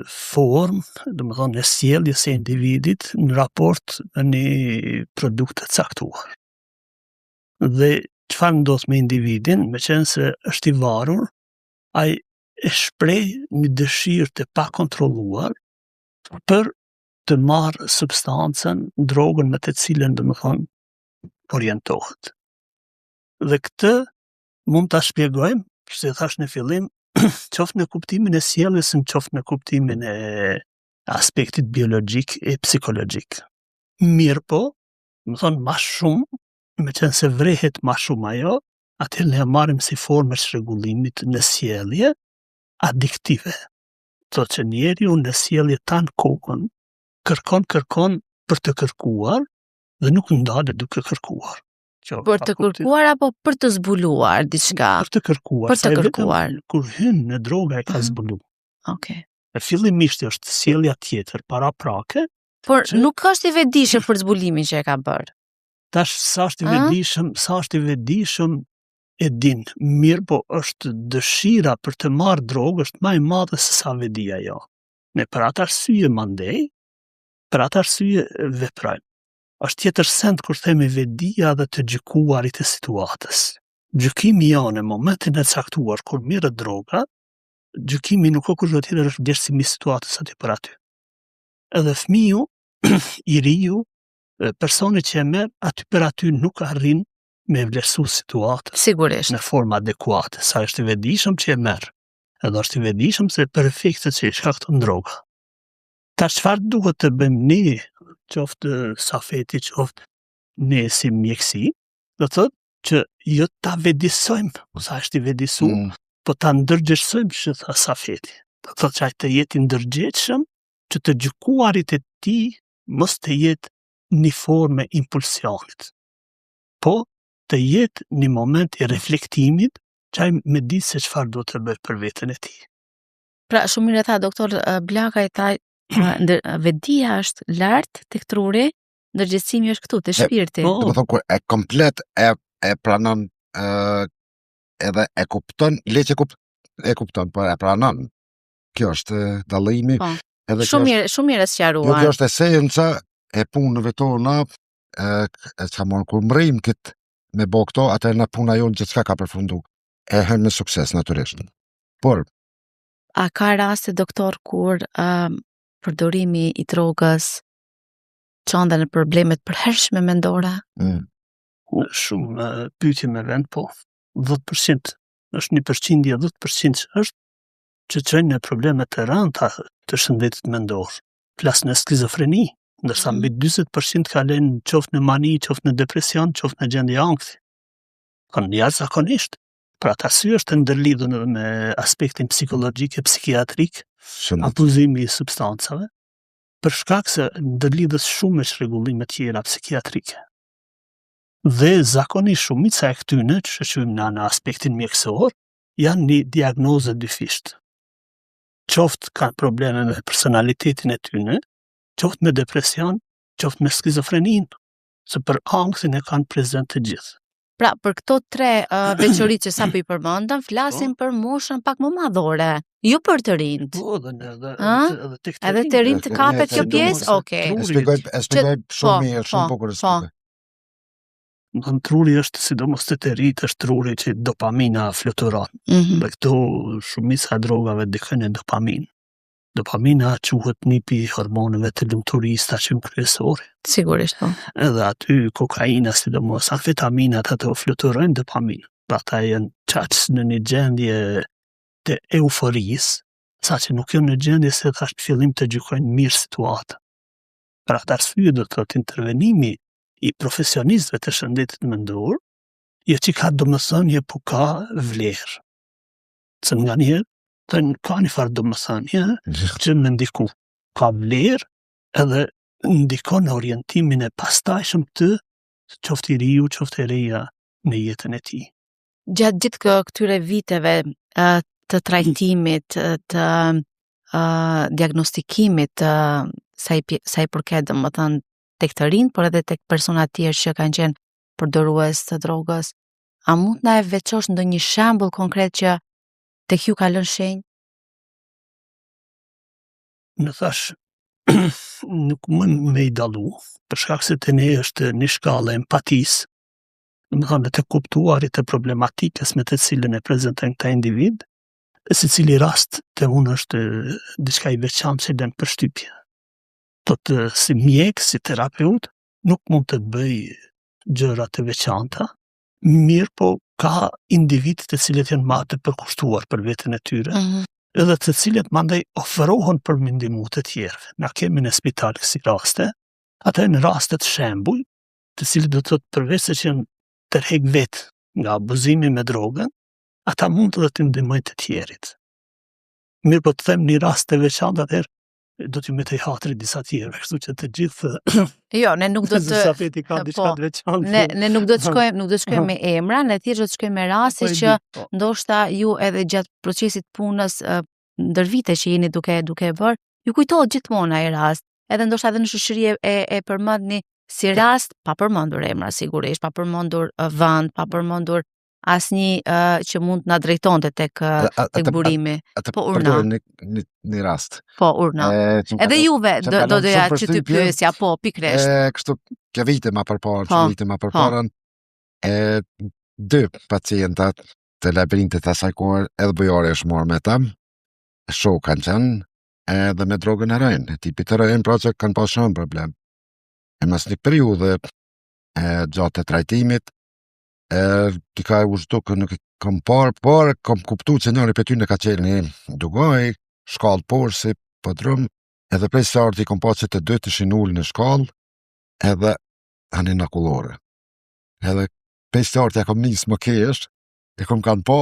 B: formë, domethënë e sjelljes së individit në raport me një produkt të caktuar. Dhe çfarë ndodh me individin, meqense se është i varur, ai e shpreh një dëshirë të pakontrolluar për të marrë substancën, drogën me të cilën domethënë orientohet. Dhe këtë mund ta shpjegojmë, si thash në fillim, qoftë në kuptimin e sjelljes, qoftë në kuptimin e aspektit biologjik e psikologjik. Mirë po, më thonë ma shumë, me qenë se vrehet ma shumë ajo, atë ne marrim si formë rregullimit në sjellje adiktive. Thotë që njeriu në sjellje tanë kokën, kërkon për të kërkuar dhe nuk ndalet duke kërkuar.
A: Për të kërkuar apo për të zbuluar diçka?
B: Për të kërkuar.
A: Për të kërkuar.
B: Kur hyn në droga e ka zbulu.
A: Okej.
B: E fillimisht është sjellja tjetër paraprake,
A: por nuk është i vetëdijshëm për zbulimin që e ka bërë.
B: Tash sa është i vetëdijshëm e din. Mirë, po është dëshira për të marrë drogë është më e madhe se sa vetëdia jo. Ne për atë arsye mandej, për atë arsye veprojmë. Është tjetër send kur themi vetëdia dhe të gjykuarit e situatës. Gjykimi janë në momentin e caktuar kur merret droga, gjykimi nuk ka kurrë tjetër është vlerësimi i situatës aty për aty. Edhe fëmiu, i riu, personi që e merr aty për aty nuk arrin me vlerësu situatën.
A: Sigurisht.
B: Në formë adekuate, sa është i vetëdijshëm që e merr. Edhe është i vetëdijshëm se për efektet që i shkakton droga. Tash çfarë duhet të bëjmë ne, qoftë safeti, qoftë ne si mjekësi, do thotë që jo ta vetëdijsojmë, sa është i vetëdijsu, po ta ndërgjegjësojmë që tha safeti. Do thotë që ai të jetë i ndërgjegjshëm, që të gjykuarit e tij mos të jetë një formë impulsionit, po të jetë një moment i reflektimit, që ai me di se çfarë do të bëjë për veten e tij.
A: Pra, shumë mirë tha doktor Blaka i tha vetëdia është lart tek truri, ndërgjegjësimi është këtu te shpirti.
C: Do të thonë kur e komplet e pranon edhe e kupton, e kupton, po e pranon. Kjo është dallimi.
A: Edhe shumë mirë sqaruar.
C: Kjo është esenca e punëve tona, çamon kur mrim kët me bë këto, atë në puna jonë gjithçka ka përfundu. E hën me sukses natyrisht. Por
A: a ka raste doktor kur përdorimi i drogës çon në problemet përhershme mendore?
B: Shumë pyetje me vend, po 10% është një përqindje 10% është që çojnë në probleme të rënda të shëndetit mendor. Flas në skizofreni, ndërsa mbi 40% kalojnë qoftë në mani, qoftë në depresion, qoftë në gjendje ankthi. Kanë jashtëzakonisht. Pra të arsye është ndërlidhur edhe me aspektin psikologjik e psikiatrik, abuzimi i substancave, për shkak se ndërlidhet shumë me rregullime tjera psikiatrike. Dhe zakonisht shumica e këtyne, që shohim në aspektin mjekësor, janë një diagnozë dyfisht. Qoftë kanë probleme me personalitetin e tyne, qoftë me depresion, qoftë me skizofreninë, se për ankthin e kanë prezent të gjithë.
A: Pra, për këto 3 veçoritë që sapo i përmendëm, flasim për moshën pak më madhore, jo për të rinjt.
B: Po,
A: edhe të rinjt kapet kjo pjesë? Okej.
C: E shpjegoj shumë mirë, shumë bukur.
B: Në truri është, sidomos të rinjt, është truri që dopamina fluturon. Dhe këto shumica e drogave ndikojnë në dopamin. Dopamina quhet një pi hormoneve të lumturisë tashim kryesore.
A: Sigurisht po.
B: Edhe aty kokaina, sidomos amfetaminat ato fluturojnë dopamin. pra ata janë qaq në një gjendje të euforisë, sa që nuk janë në gjendje se tash në fillim të gjykojnë mirë situatën. Për atë arsye do të thotë intervenimi i profesionistëve të shëndetit mendor, jo që ka domethënie, po ka vlerë. Se nga njerë, ka një farë domethënie që me ndiku. Ka vlerë edhe ndikon në orientimin e pastajshëm të qoftë i riu, qoftë e reja në jetën e tij.
A: Gjatë gjithë këtyre viteve të trajtimit, të diagnostikimit, sa i përket domethënë tek të rinj, por edhe tek persona të tjerë që kanë qenë përdorues të drogës, a mund na e veçosh ndonjë shembull konkret që tek ju ka lënë shenjë?
B: Në thash, nuk mund me i dalu, për shkak se të ne është një shkallë empatisë, domethënë të kuptuarit të problematikës me të cilën e prezantojnë këta individ, e secili rast të unë është diçka i veçantë që lën përshtypje. Të si mjek, si terapeut, nuk mund të bëj gjëra të veçanta, mirë po ka individ të cilët janë ma të përkushtuar për veten e tyre, edhe të cilët mandej ofrohen për me ndihmu të tjerëve. Na kemi në spital kësi raste, ata në rastet shembull, të cilët do të thotë përveç se që janë tërheq vetë nga abuzimi me drogën, ata mund të të ndihmojnë të tjerit. Mirë po të them një rast të veçantë, atëherë do t'ju metej hatri disa tjerë, kështu që të gjithë
A: Jo, ne nuk do të
B: Zafeti ka diçka të veçantë.
A: Ne nuk do të shkojmë me emra, ne thjesht do të shkojmë me raste që ndoshta ju edhe gjatë procesit punës ndër vite që jeni duke bërë, ju kujtohet gjithmonë ai rast, edhe ndoshta edhe në shoqëri e përmendni si rast pa përmendur emra sigurisht, pa përmendur vend, pa përmendur asnjë që mund na drejtonte tek burimi.
C: Po urna. Një rast.
A: Po urna. Edhe juve do doja që ty pyesja, po pikërisht.
C: Kështu kjo vite më përpara, dy pacientat të labirintit të asaj kohë, edhe bujari është marrë me ta, shok kanë qenë, edhe me drogën heroin, tipit heroin, pra që kanë pas shumë problem. E mas një periudhe gjatë të trajtimit, ti ka u shtukë nuk kam parë, por kam kuptu që njëri për ty në ka qenë një dugoj, shkallë porsi, po drëm, edhe prej sartë i kam pa që të dy të shinullë në shkallë, edhe anë në kullore. Edhe prej sartë ja kam njësë më kesh, e kam kanë pa,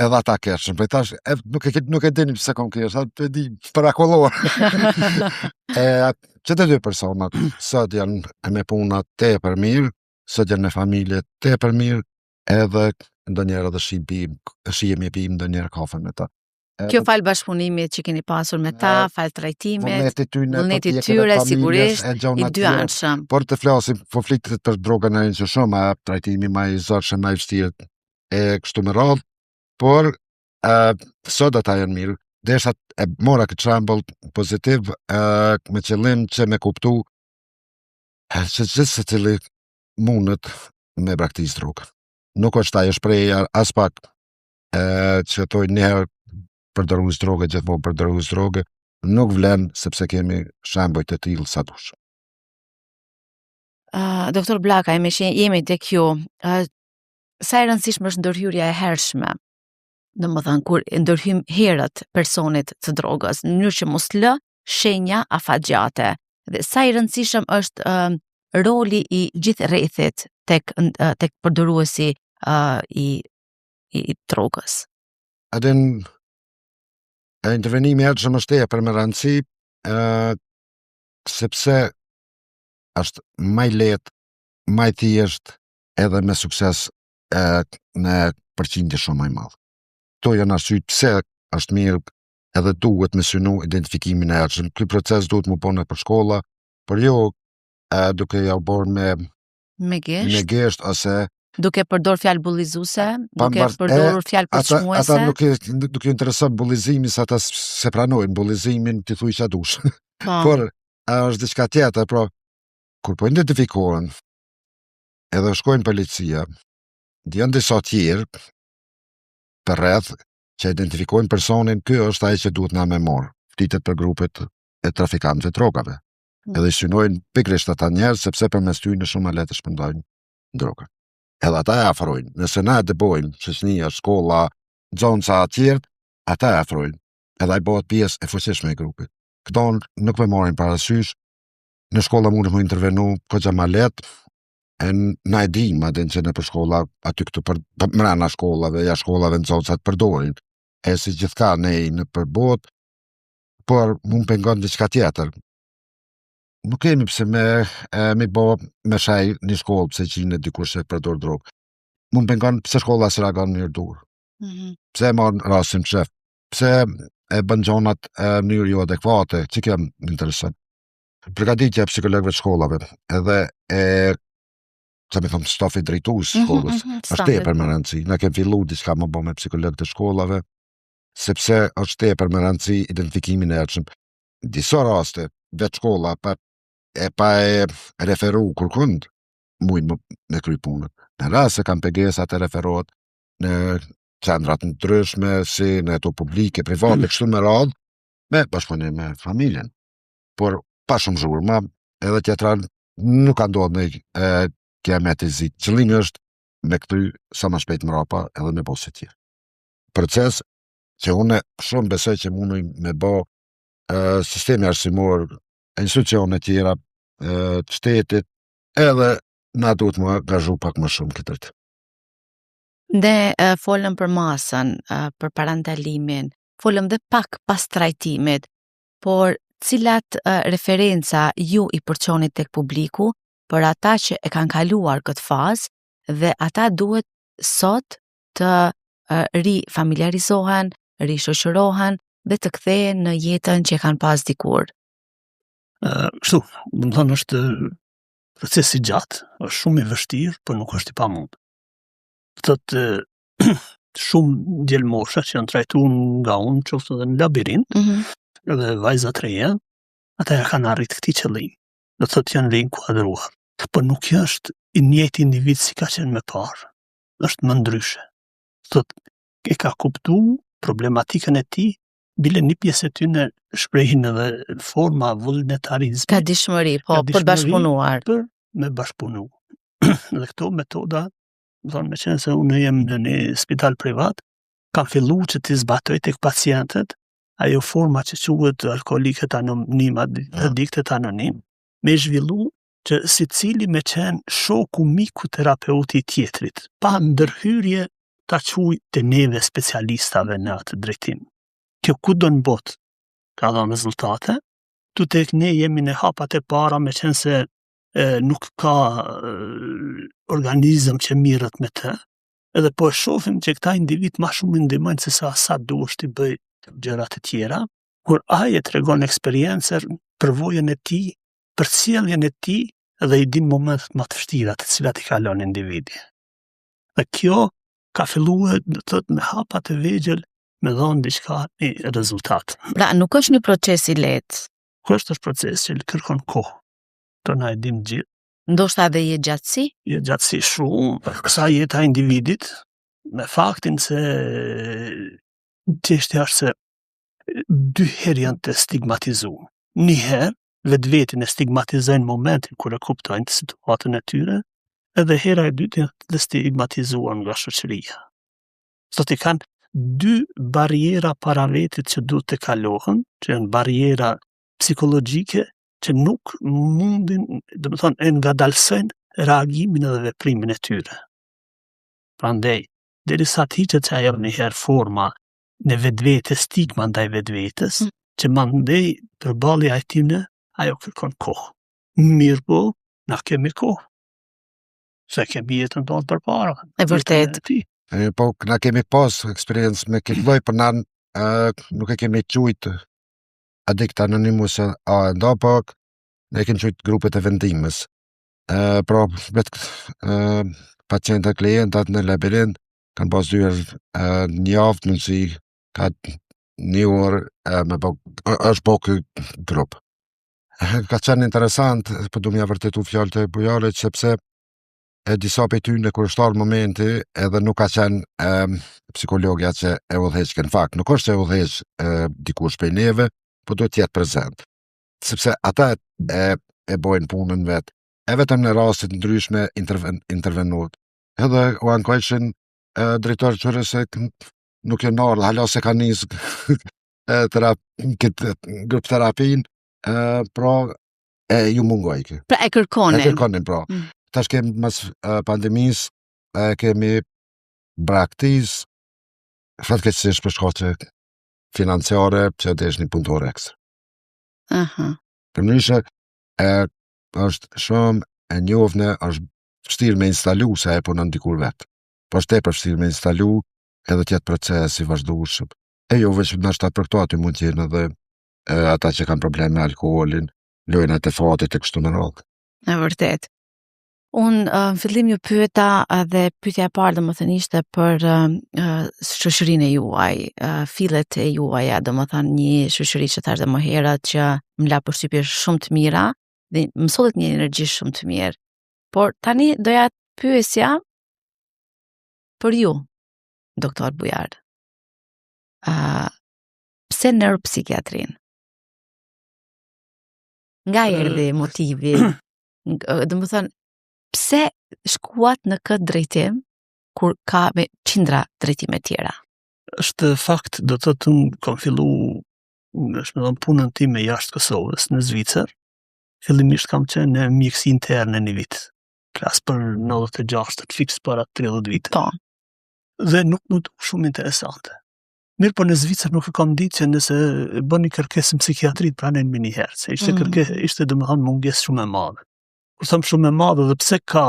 C: edhe ata keshën, prej tash, nuk e dini pëse kam kesh, atë e di për akullore. Që të dy personat, sot janë me punat te për mirë, sot janë me familje te për mirë, edhe ndonjëherë edhe shijem e pim ndonjëherë kafe me ta.
A: Kjo falë bashkëpunimit që keni pasur me ta, falë trajtimit, vullnetit tyre, sigurisht, i dy anshëm.
C: Por të flasim, konfliktet për drogën e që shumë, trajtimi ma i zërshëm, ma i vështirë e kështu me radhë, por sot ata janë mirë. Desha e mora këtë shembull pozitiv me qëllim që me kuptu që gjithë se cili mundet me braktisë drogën. Nuk është ajo shprehja as pak që thoj njëherë përdorus droge, gjithmonë përdorus droge, nuk vlen sepse kemi shembuj të tillë sa dush.
A: Doktor Blaka, jemi tek ju. Sa e rëndësishme është ndërhyrja e hershme? Domethënë kur ndërhym herët personit të drogës, në mënyrë që mos lë shenja afatgjate. Dhe sa i rëndësishëm është roli i gjithë rrethit tek përdoruesi i drogës.
C: Adin intervenimi hershëm është tepër me rëndësi, sepse është më i lehtë, më i thjeshtë edhe me sukses në përqindje shumë më i madh. Kto janë arsyet pse është mirë edhe duhet me synu identifikimin e hershëm. Ky proces duhet më bënë për shkolla, por jo duke ja bërë me gesht ose
A: duke përdor fjalë bullizuese, duke përdorur fjalë përçmuese.
C: Ata nuk ju intereson bullizimi, sa ata se pranojnë bullizimin, ti thuj çfarë dush. Por është diçka tjetër, pra kur po identifikohen edhe shkojnë policia, janë disa tjerë për rreth që identifikojnë personin, ky është ai që duhet na me marr, flitet për grupet e trafikantëve drogave. Edhe synojnë pikërisht ata njerëz sepse përmes tyre shumë lehtë shpërndajnë drogën. edhe ata e afrojnë. Nëse na e dëbojnë, shoqënia, shkolla, zonca tjerë, ata e afrojnë, edhe ai bëhet pjesë e fuqishme e grupit. Këto nuk me marrin parasysh, në shkolla mund të intervenu kogja ma letë, e na e dim adin që në për shkolla, aty këtu për mrena shkollave, ja shkollave në zoncat përdorin, e si gjithka ne në përbot, por mund pengon diçka tjetër. Nuk kemi pse me bo me shaj një shkollë pse qinë dikush e përdor drogë. Mund pengon pse shkolla së reagon mirë dur. Pse e marrë rastin qef, pse e bën gjonat në mënyrë jo adekuate, që kjo më intereson. Përgatitja e psikologëve të shkollave, edhe sa me thonë stafi drejtues shkollës, është tepër me rëndësi. Na kemi fillu diçka më bo me psikologët të shkollave, sepse është tepër me rëndësi identifikimin e errëshëm. Disa raste, vetë shkolla pa e referu kërkund, mujnë me kry punën. Në rast se kam pegesa të referohet në qendrat në ndryshme, si në ato publike, private, kështu me radhë, me bashkëpunim me familjen. Por pa shumë zhurma, edhe tjetran nuk ka ndodhur në kiamet e zi. Qëllimi është me këty sa më shpejt mrapa edhe me bo si tjerë. Proces që une shumë besoj që munduj me bo sistemi arsimor, institucione tjera, të shtetit, edhe na duhet më angazhu pak më shumë këtërt.
A: Ne folëm për masën, për parantalimin, folëm dhe pak pas trajtimit, por cilat referenca ju i përçonit tek publiku për ata që e kanë kaluar këtë fazë dhe ata duhet sot të rifamiliarizohen, rishoqërohen dhe të kthehen në jetën që kanë pas dikur?
B: Kështu, do të thonë është proces i gjatë, është shumë i vështirë, por nuk është i pamund. Thotë shumë djelmosha që janë trajtuar nga unë, qoftë edhe në labirint, edhe vajza të reja, ata ja kanë arrit këtij qëllim. Do të thotë janë reinkuadruar. Por nuk është i njëjti individ si ka qenë më parë. Është më ndryshe. Thotë e ka kuptuar problematikën e tij, bile një pjesë e tyre shprehin edhe forma vullnetarizmi.
A: Ka dishmëri, po, për bashkëpunuar.
B: Për me bashkëpunu. Dhe këto metoda, thonë me qenë se unë jem në një spital privat, kam fillu që t'i zbatoj tek pacientët ajo forma që quhet alkoholikët anonim, addiktët anonim, me zhvillu që si cili me qenë shoku miku terapeuti tjetrit, pa ndërhyrje ta quj të neve specialistave në atë drejtim. Kjo ku do në botë ka dhënë rezultate, tu tek ne jemi në hapat e para me qenë se nuk ka organizëm që mirët me të, edhe po e shohim që këta individ ma shumë ndihmojnë se sa duhet t'i bëj gjërat e tjera, kur ai e tregon eksperiencën, përvojën e tij, përcjelljen e tij dhe i din momentet më të vështira të cilat i kalon individi. Dhe kjo ka filluar, do të thotë, me hapa të vegjël me dhënë diçka një rezultat.
A: Pra nuk është një proces i lehtë.
B: Ky është proces që kërkon kohë. To na e dim gjithë.
A: Ndoshta edhe jetëgjatësi?
B: Jetëgjatësi shumë, për kësaj jeta e individit, me faktin se çështja është se dy herë janë të stigmatizuar. Një herë vetvetin e stigmatizojnë momentin kur e kuptojnë situatën e tyre, edhe hera e dytë janë të stigmatizuar nga shoqëria. Sot i kanë dy barriera para vetit që duhet të kalohen, që janë barriera psikologjike që nuk mundin, do të thonë, e ngadalsojnë reagimin edhe veprimin e tyre. Prandaj, derisa të hiqet që ajo një herë forma në vetvete, stigma ndaj vetvetes, që mandej përballja e tyre, ajo kërkon kohë. Mirë po, na kemi kohë. Se kemi jetën tonë përpara.
A: E vërtet.
C: Po, na kemi pas eksperiencë me këtë lloj, por na nuk e kemi quajt addikt anonimus ndo, po ne kemi quajt grupet e vendimës. Pra, pacientat, klientat në labirint kanë pas dyer një javë nësi ka një orë është po ky grup. Ka qenë interesant, po du m'ja vërtetu fjalët e bujarit, sepse disa për tyne kur është arë momenti edhe nuk ka qenë psikologja që e udhëheq në fakt. Nuk është që e udhëheq dikush për neve, po duhet jetë prezent. Sepse ata e bojnë punën vetë. E vetëm në rastit ndryshme intervenuat. edhe u ankojshin drejtori qëre se nuk e nërë, hala se ka njës grup terapin, pra ju mungoj kë.
A: Pra e kërkonin.
C: E kërkonin, pra. Tash kemi mas pandemis, kemi braktis, fatkeqësisht për shkaqe financiare, që desh një punëtor ekstra. Për ndryshe, është shumë e njohshme, është vështirë me instalu se e punon dikur vetë. Po është tepër vështirë me instalu edhe tjetë proces i vazhdueshëm. E jo veç ndoshta për këto aty mund të jenë edhe ata që kanë probleme me alkoolin, lojnat e fatit e kështu me radhë.
A: E vërtet. Unë në fillim ju pyeta dhe pyetja e parë domethënë ishte për shoqërinë e juaj, fillet e juaja, domethënë një shoqëri që thash dhe më herët që më la përshtypje shumë të mira dhe më sollet një energji shumë të mirë. Por tani doja të pyesja për ju, doktor Bujar. Pse neuropsikiatrin? Nga erdhi motivi? Domethënë pse shkuat në këtë drejtim kur ka me qindra drejtime tjera?
B: Është fakt, do të thotë unë kam fillu punën time jashtë Kosovës, në Zvicër. Fillimisht kam qenë në mjekësi interne një vit. Klas për 96 të fiks para 30 vite.
A: Po.
B: Dhe nuk shumë interesante. Mirë, po në Zvicër nuk e kam ditë që nëse bën një kërkesë në psikiatri pranen me një herë, se ishte domethënë mungesë shumë e madhe. Kur them shumë e madhe, dhe pse ka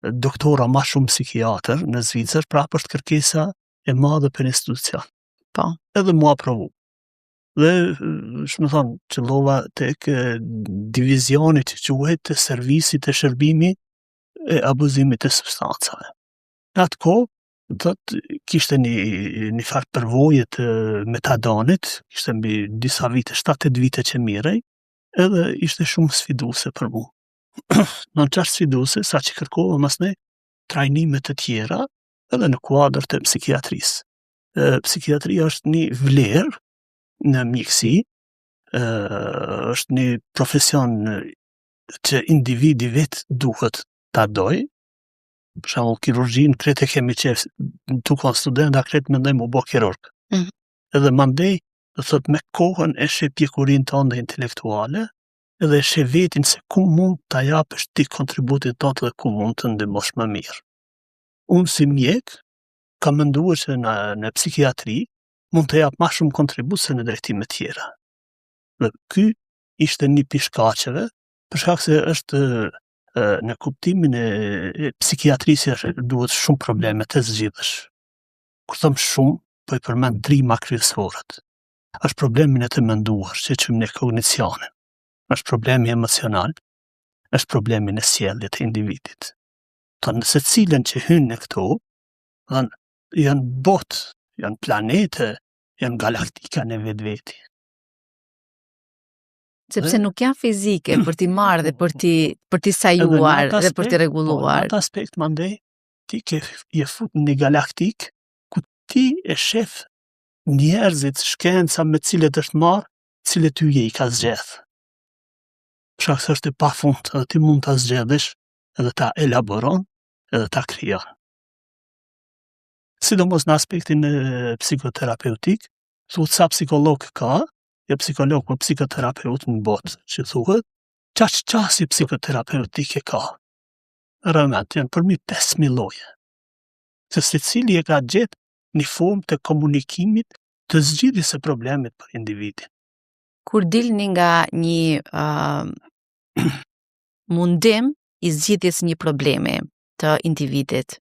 B: doktora ma shumë psikiatër në Zvicër, prapë është kërkesa e madhe për institucion.
A: Po.
B: Edhe mua provu. Dhe, shme thonë, qëllova tek divizionit që quhet të servisit e shërbimi e abuzimit të substancave. Në atë kohë, kishte një farë përvoje të metadonit, kishte mbi disa vite, 7-8 vite që mirej, edhe ishte shumë sfiduse për mu. Në qashtë sfiduse, sa që kërkova masne trajnimet të tjera, edhe në kuadrë të psikiatrisë. Psikiatria është një vlerë në mjekësi, është një profesion që individi vetë duhet ta doj. Për shembull, kirurgjinë kretë e kemi qef, tu kon student, a kretë mendoj më bo kirurg. Edhe mandej, do thot me kohën e sheh pjekurin tonë dhe intelektuale, edhe e sheh vetin se ku mund ta japësh ti kontributin tonë dhe ku mund të ndihmosh më mirë. Unë si mjek, kam menduar që në psikiatri mund të jap më shumë kontribut se në drejtime tjera. Dhe ky ishte një pishkaqeve, për shkak se është në kuptimin e psikiatrisë duhet shumë probleme të zgjidhësh. Kur them shumë, po i përmend 3 më kryesorët. Është problemin e të menduar, që quajmë ne kognicionin. Është problemi emocional, është problemi në sjellje të individit. Nëse cilën që hyn në këto, janë botë, janë planete, janë galaktika në vetveti.
A: Sepse nuk janë fizike për t'i marrë dhe për t'i sajuar dhe për t'i reguluar.
B: Në atë aspekt, mandej, ti je fut në një galaktik, ku ti e shef njerëzit, shkenca me cilet është marrë, cilet ty je i ka zgjedh. Shak se është e pafund, edhe ti mund ta zgjedhësh, edhe ta elaboron, edhe ta krijon. Sidomos në aspektin psikoterapeutik, thuhet sa psikolog ka, jo psikolog, po psikoterapeut në botë, që thuhet, qasi psikoterapeutik e ka. Rëmet, janë përmi 5.000 lloje. Se secili e ka gjetë një formë të komunikimit të zgjidhjes së problemit për individin.
A: Kur dilni nga një mundim i zgjidhjes një problemi të individit,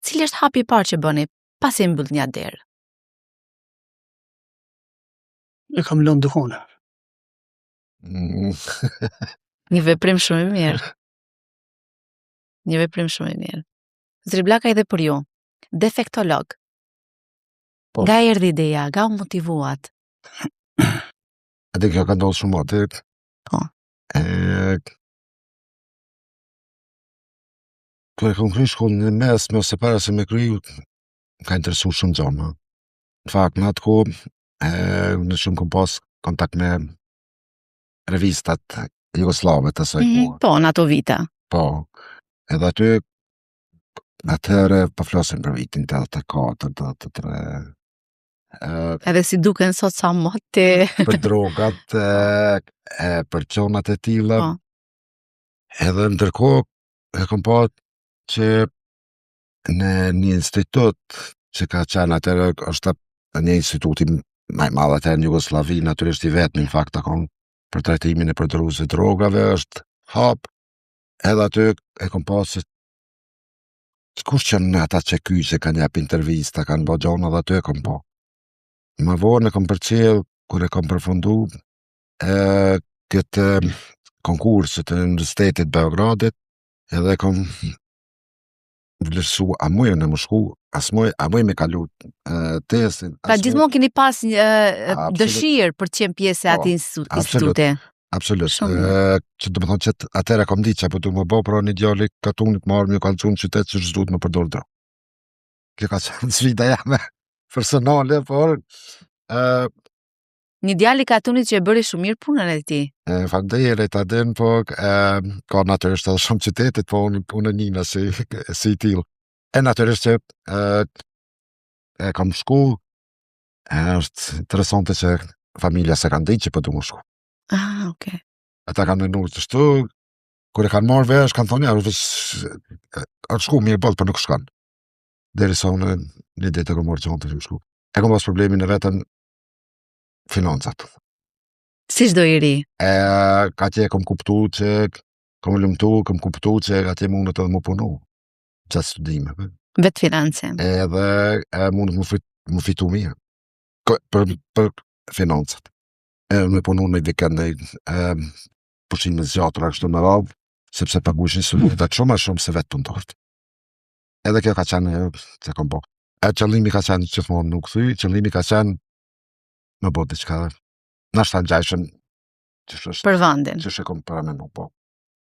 A: cili është hapi i parë që bëni pasi mbyll një derë?
B: E kam lënë duhonë.
A: Një veprim shumë i mirë. Një veprim shumë i mirë. Zotri Blaka, edhe për ju, defektolog.
C: Po.
A: Nga erdhi ideja, nga u motivuat?
C: Edhe kjo ka ndodhur shumë atë.
A: Po.
C: Kër e kom kry shkollën e mesme, ose para se me kryu, ka interesu shumë gjona. Në fakt, në atë kohë, në shumë kom pas kontakt me revistat jugoslave të asaj kohë.
A: Po, në ato vite.
C: Po, edhe aty atëherë po flasim për vitin 84, 83.
A: Edhe si duken sot sa mote.
C: Për drogat, për çonat e tilla.
A: Po.
C: Edhe ndërkohë e kom pa që në një institut që ka qenë atëherë është një instituti më i madh atëherë në Jugosllavi, natyrisht i vetmi në fakt akon për trajtimin e përdoruesve drogave është hap. Edhe aty e kom pa se kush që në ata që kyçe kanë jap intervista, kanë bë gjona dhe aty e kom pa. Më vonë e kom përcjell kur e kom përfundu këtë konkursit të Universitetit Beogradit, edhe kom vlerësu a mujë në më shku, a mujë me kalu testin.
A: Pra gjithmonë keni pas një dëshirë për të qenë pjesë e atij instituti.
C: Absolut. Që do të thonë që atëherë kom ditë që apo du më bë, pra një djali katunit më armë një kalçun në qytet që s'duhet më përdor drogë. Kjo ka qenë sfida jame personale, por
A: një djali katunit që e bëri shumë mirë punën e tij.
C: Faleminderit Adin, po ka natyrisht edhe shumë qytetit, po unë njëna si i tillë. E natyrisht që e kam shku, është interesante që familja se kanë ditë që po du më shku.
A: Okay.
C: Ata kanë menduar të shtu, kur e kanë marrë vesh, kanë thonë, është shku mirë boll, për nuk shkan. Derisa unë një ditë e kom marrë çantën të shku. E kom pas problemin e vetën financat.
A: Si çdo i ri.
C: Atje kom kuptu që kom lëmtu, kom kuptu që atje mundet edhe më punu gjatë studimeve.
A: Vetë finance.
C: Edhe mundet më fitu mirë. Për financat. Me punu në vikende pushime zgjatra kështu me radhë, sepse paguajshin studentat shumë se vetë punëtorët. Edhe kjo ka qenë që kom po. Qëllimi ka qenë gjithmonë nuk thy, qëllimi ka qenë më bo diçka. Nashta ngjajshëm
A: për vendin.
C: Që shekom para me nuk po.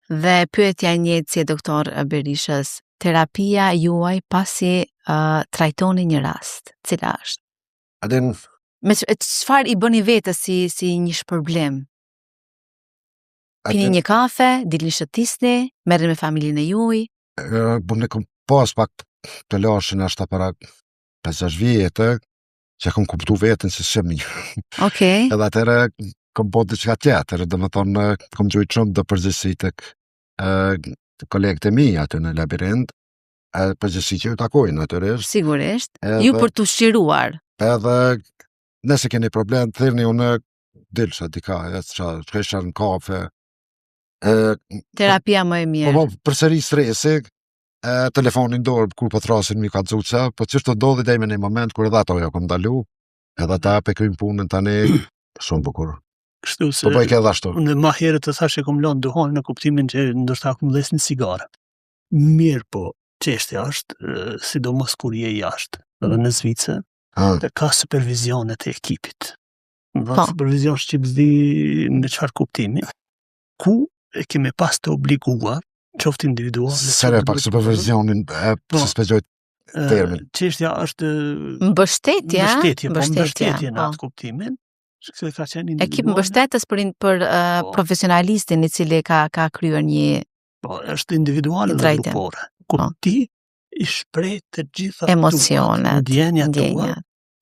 A: Dhe pyetja e njëjtë si doktor Berishës, terapia juaj pasi trajtoni një rast, cila është?
C: Adin
A: Me çfarë i bëni vetës si një shpërblim? Pini një kafe, dilni shëtisni, merrni me familjen e juaj?
C: Ne kom pas pak të lashën ashta para 5-6 vjetë, që kom kuptu vetën se s'e mirë.
A: Okay.
C: Edhe atëherë kom po diçka tjetër, do të thonë kom gjujt shumë të përgjithësi tek kolegët e mi aty në labirint, përgjithësi që ju takojnë natyrisht.
A: Sigurisht. Ju për të shiruar.
C: Edhe nëse keni problem, thirrni unë dilsha dika, shkesha në kafe.
A: Terapia më e mirë.
C: Po përsëri stresi, telefonin dorë kur po thrasin mi ka xuça, po çështë ndodhi deri në një moment kur edhe ato ja kom ndalu, edhe ata pe kryjn punën tani shumë bukur.
B: Kështu se
C: po bëj edhe ashtu.
B: Unë më herët të thash e kom lënë duhan në kuptimin që ndoshta kom dhënë cigare. Mirë po, çështja është sidomos kur je jashtë, edhe në Zvicër, ka supervizionet e ekipit. Në supervizion shqipëzi në çfarë kuptimi, ku e kemi pas të obliguar qoftë individuale.
C: Sere pak supervizionin, se s'pëgjoj termin.
B: Çështja është mbështetje në atë kuptimin.
A: Ekip mbështetës për profesionalistin i cili ka kryer një
B: është individuale dhe grupore. Kur ti i shpreh të gjitha
A: emocionet,
B: ndjenjat tua,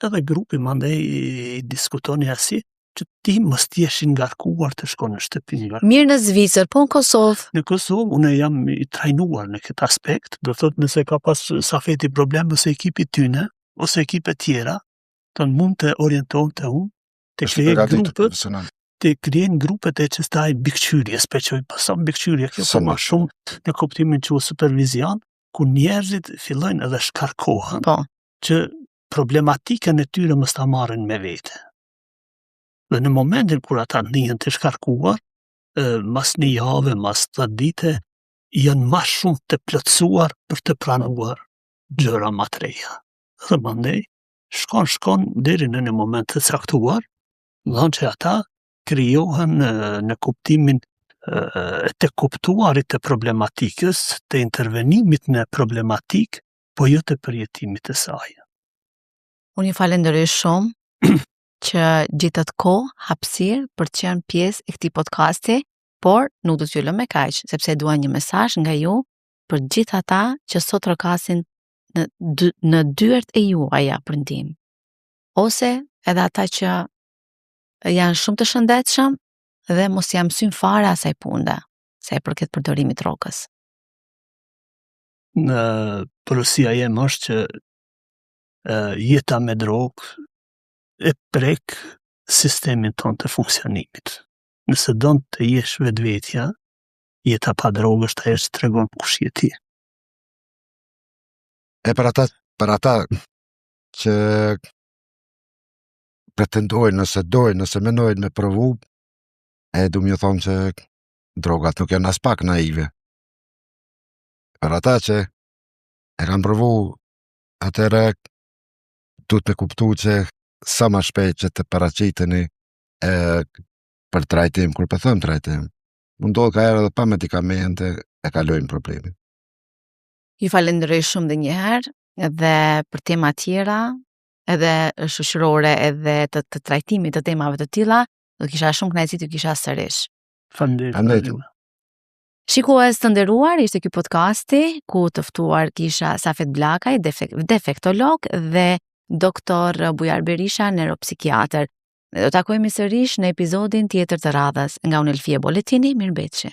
B: edhe grupi mandej i diskutoni asi që ti mos t'jesh i ngarkuar të shkon në shtëpi.
A: Mirë në Zvicër, po në Kosovë?
B: Në Kosovë unë jam i trajnuar në këtë aspekt, do thotë nëse ka pas safeti problem ose ekipi tyne, ose ekipe tjera, të mund të orientohen të unë, të krijen grupet e çestaj bikqyrje, speçoj pasam bikqyrje, kjo po më shumë në kuptimin që supervizion, ku njerëzit fillojnë edhe shkarkohen, që problematikën e tyre mos ta marrin me vete. Dhe në momentin kur ata ndihen të shkarkuar, mas një jave, mas 10 dite, janë më shumë të plotësuar për të pranuar gjëra më të reja. Dhe mandej shkon deri në një moment të caktuar, dhënë që ata krijohen në kuptimin të kuptuarit të problematikës, të intervenimit në problematik, po jo të përjetimit të saj.
A: Unë ju falenderoj shumë që gjetët kohë, hapësirë për të qenë pjesë e këtij podcasti, por nuk do t'ju lëm me kaq, sepse dua një mesazh nga ju për gjithë ata që sot trokasin në dyert e juaja për ndihmë, ose edhe ata që janë shumë të shëndetshëm dhe mos jam mësyn fare asaj punde, sa i përket përdorimit të drogës.
B: Në përësia jem është që jeta me drogë e prek sistemin ton të funksionimit. Nëse don të jesh vetvetja, jeta pa drogë është ajo që tregon kush je ti.
C: E për ata që pretendojnë, nëse menojnë me provu, du m'ju thonë që drogat nuk janë as pak naive. Për ata që e kanë provu, atëre duhet me kuptu që sa ma shpejt që të paraqiteni për trajtim, kur për thëmë trajtim, mundohet ka erë edhe pa medikamente e kalojnë problemin.
A: Ju falenderoj shumë dhe njëherë dhe për tema tjera, edhe shoqërore, edhe të trajtimit të temave të tilla, do kisha shumë kënaqësi të kisha sërish.
B: Faleminderit.
A: Shikues të nderuar, ishte ky podcasti ku të ftuar kisha Safet Bllakaj, defektolog dhe doktor Bujar Berisha, neuropsikiatër. Ne do takojmë sërish në episodin tjetër të radhës nga Unelfie Bolletini. Mirëmbëjtje.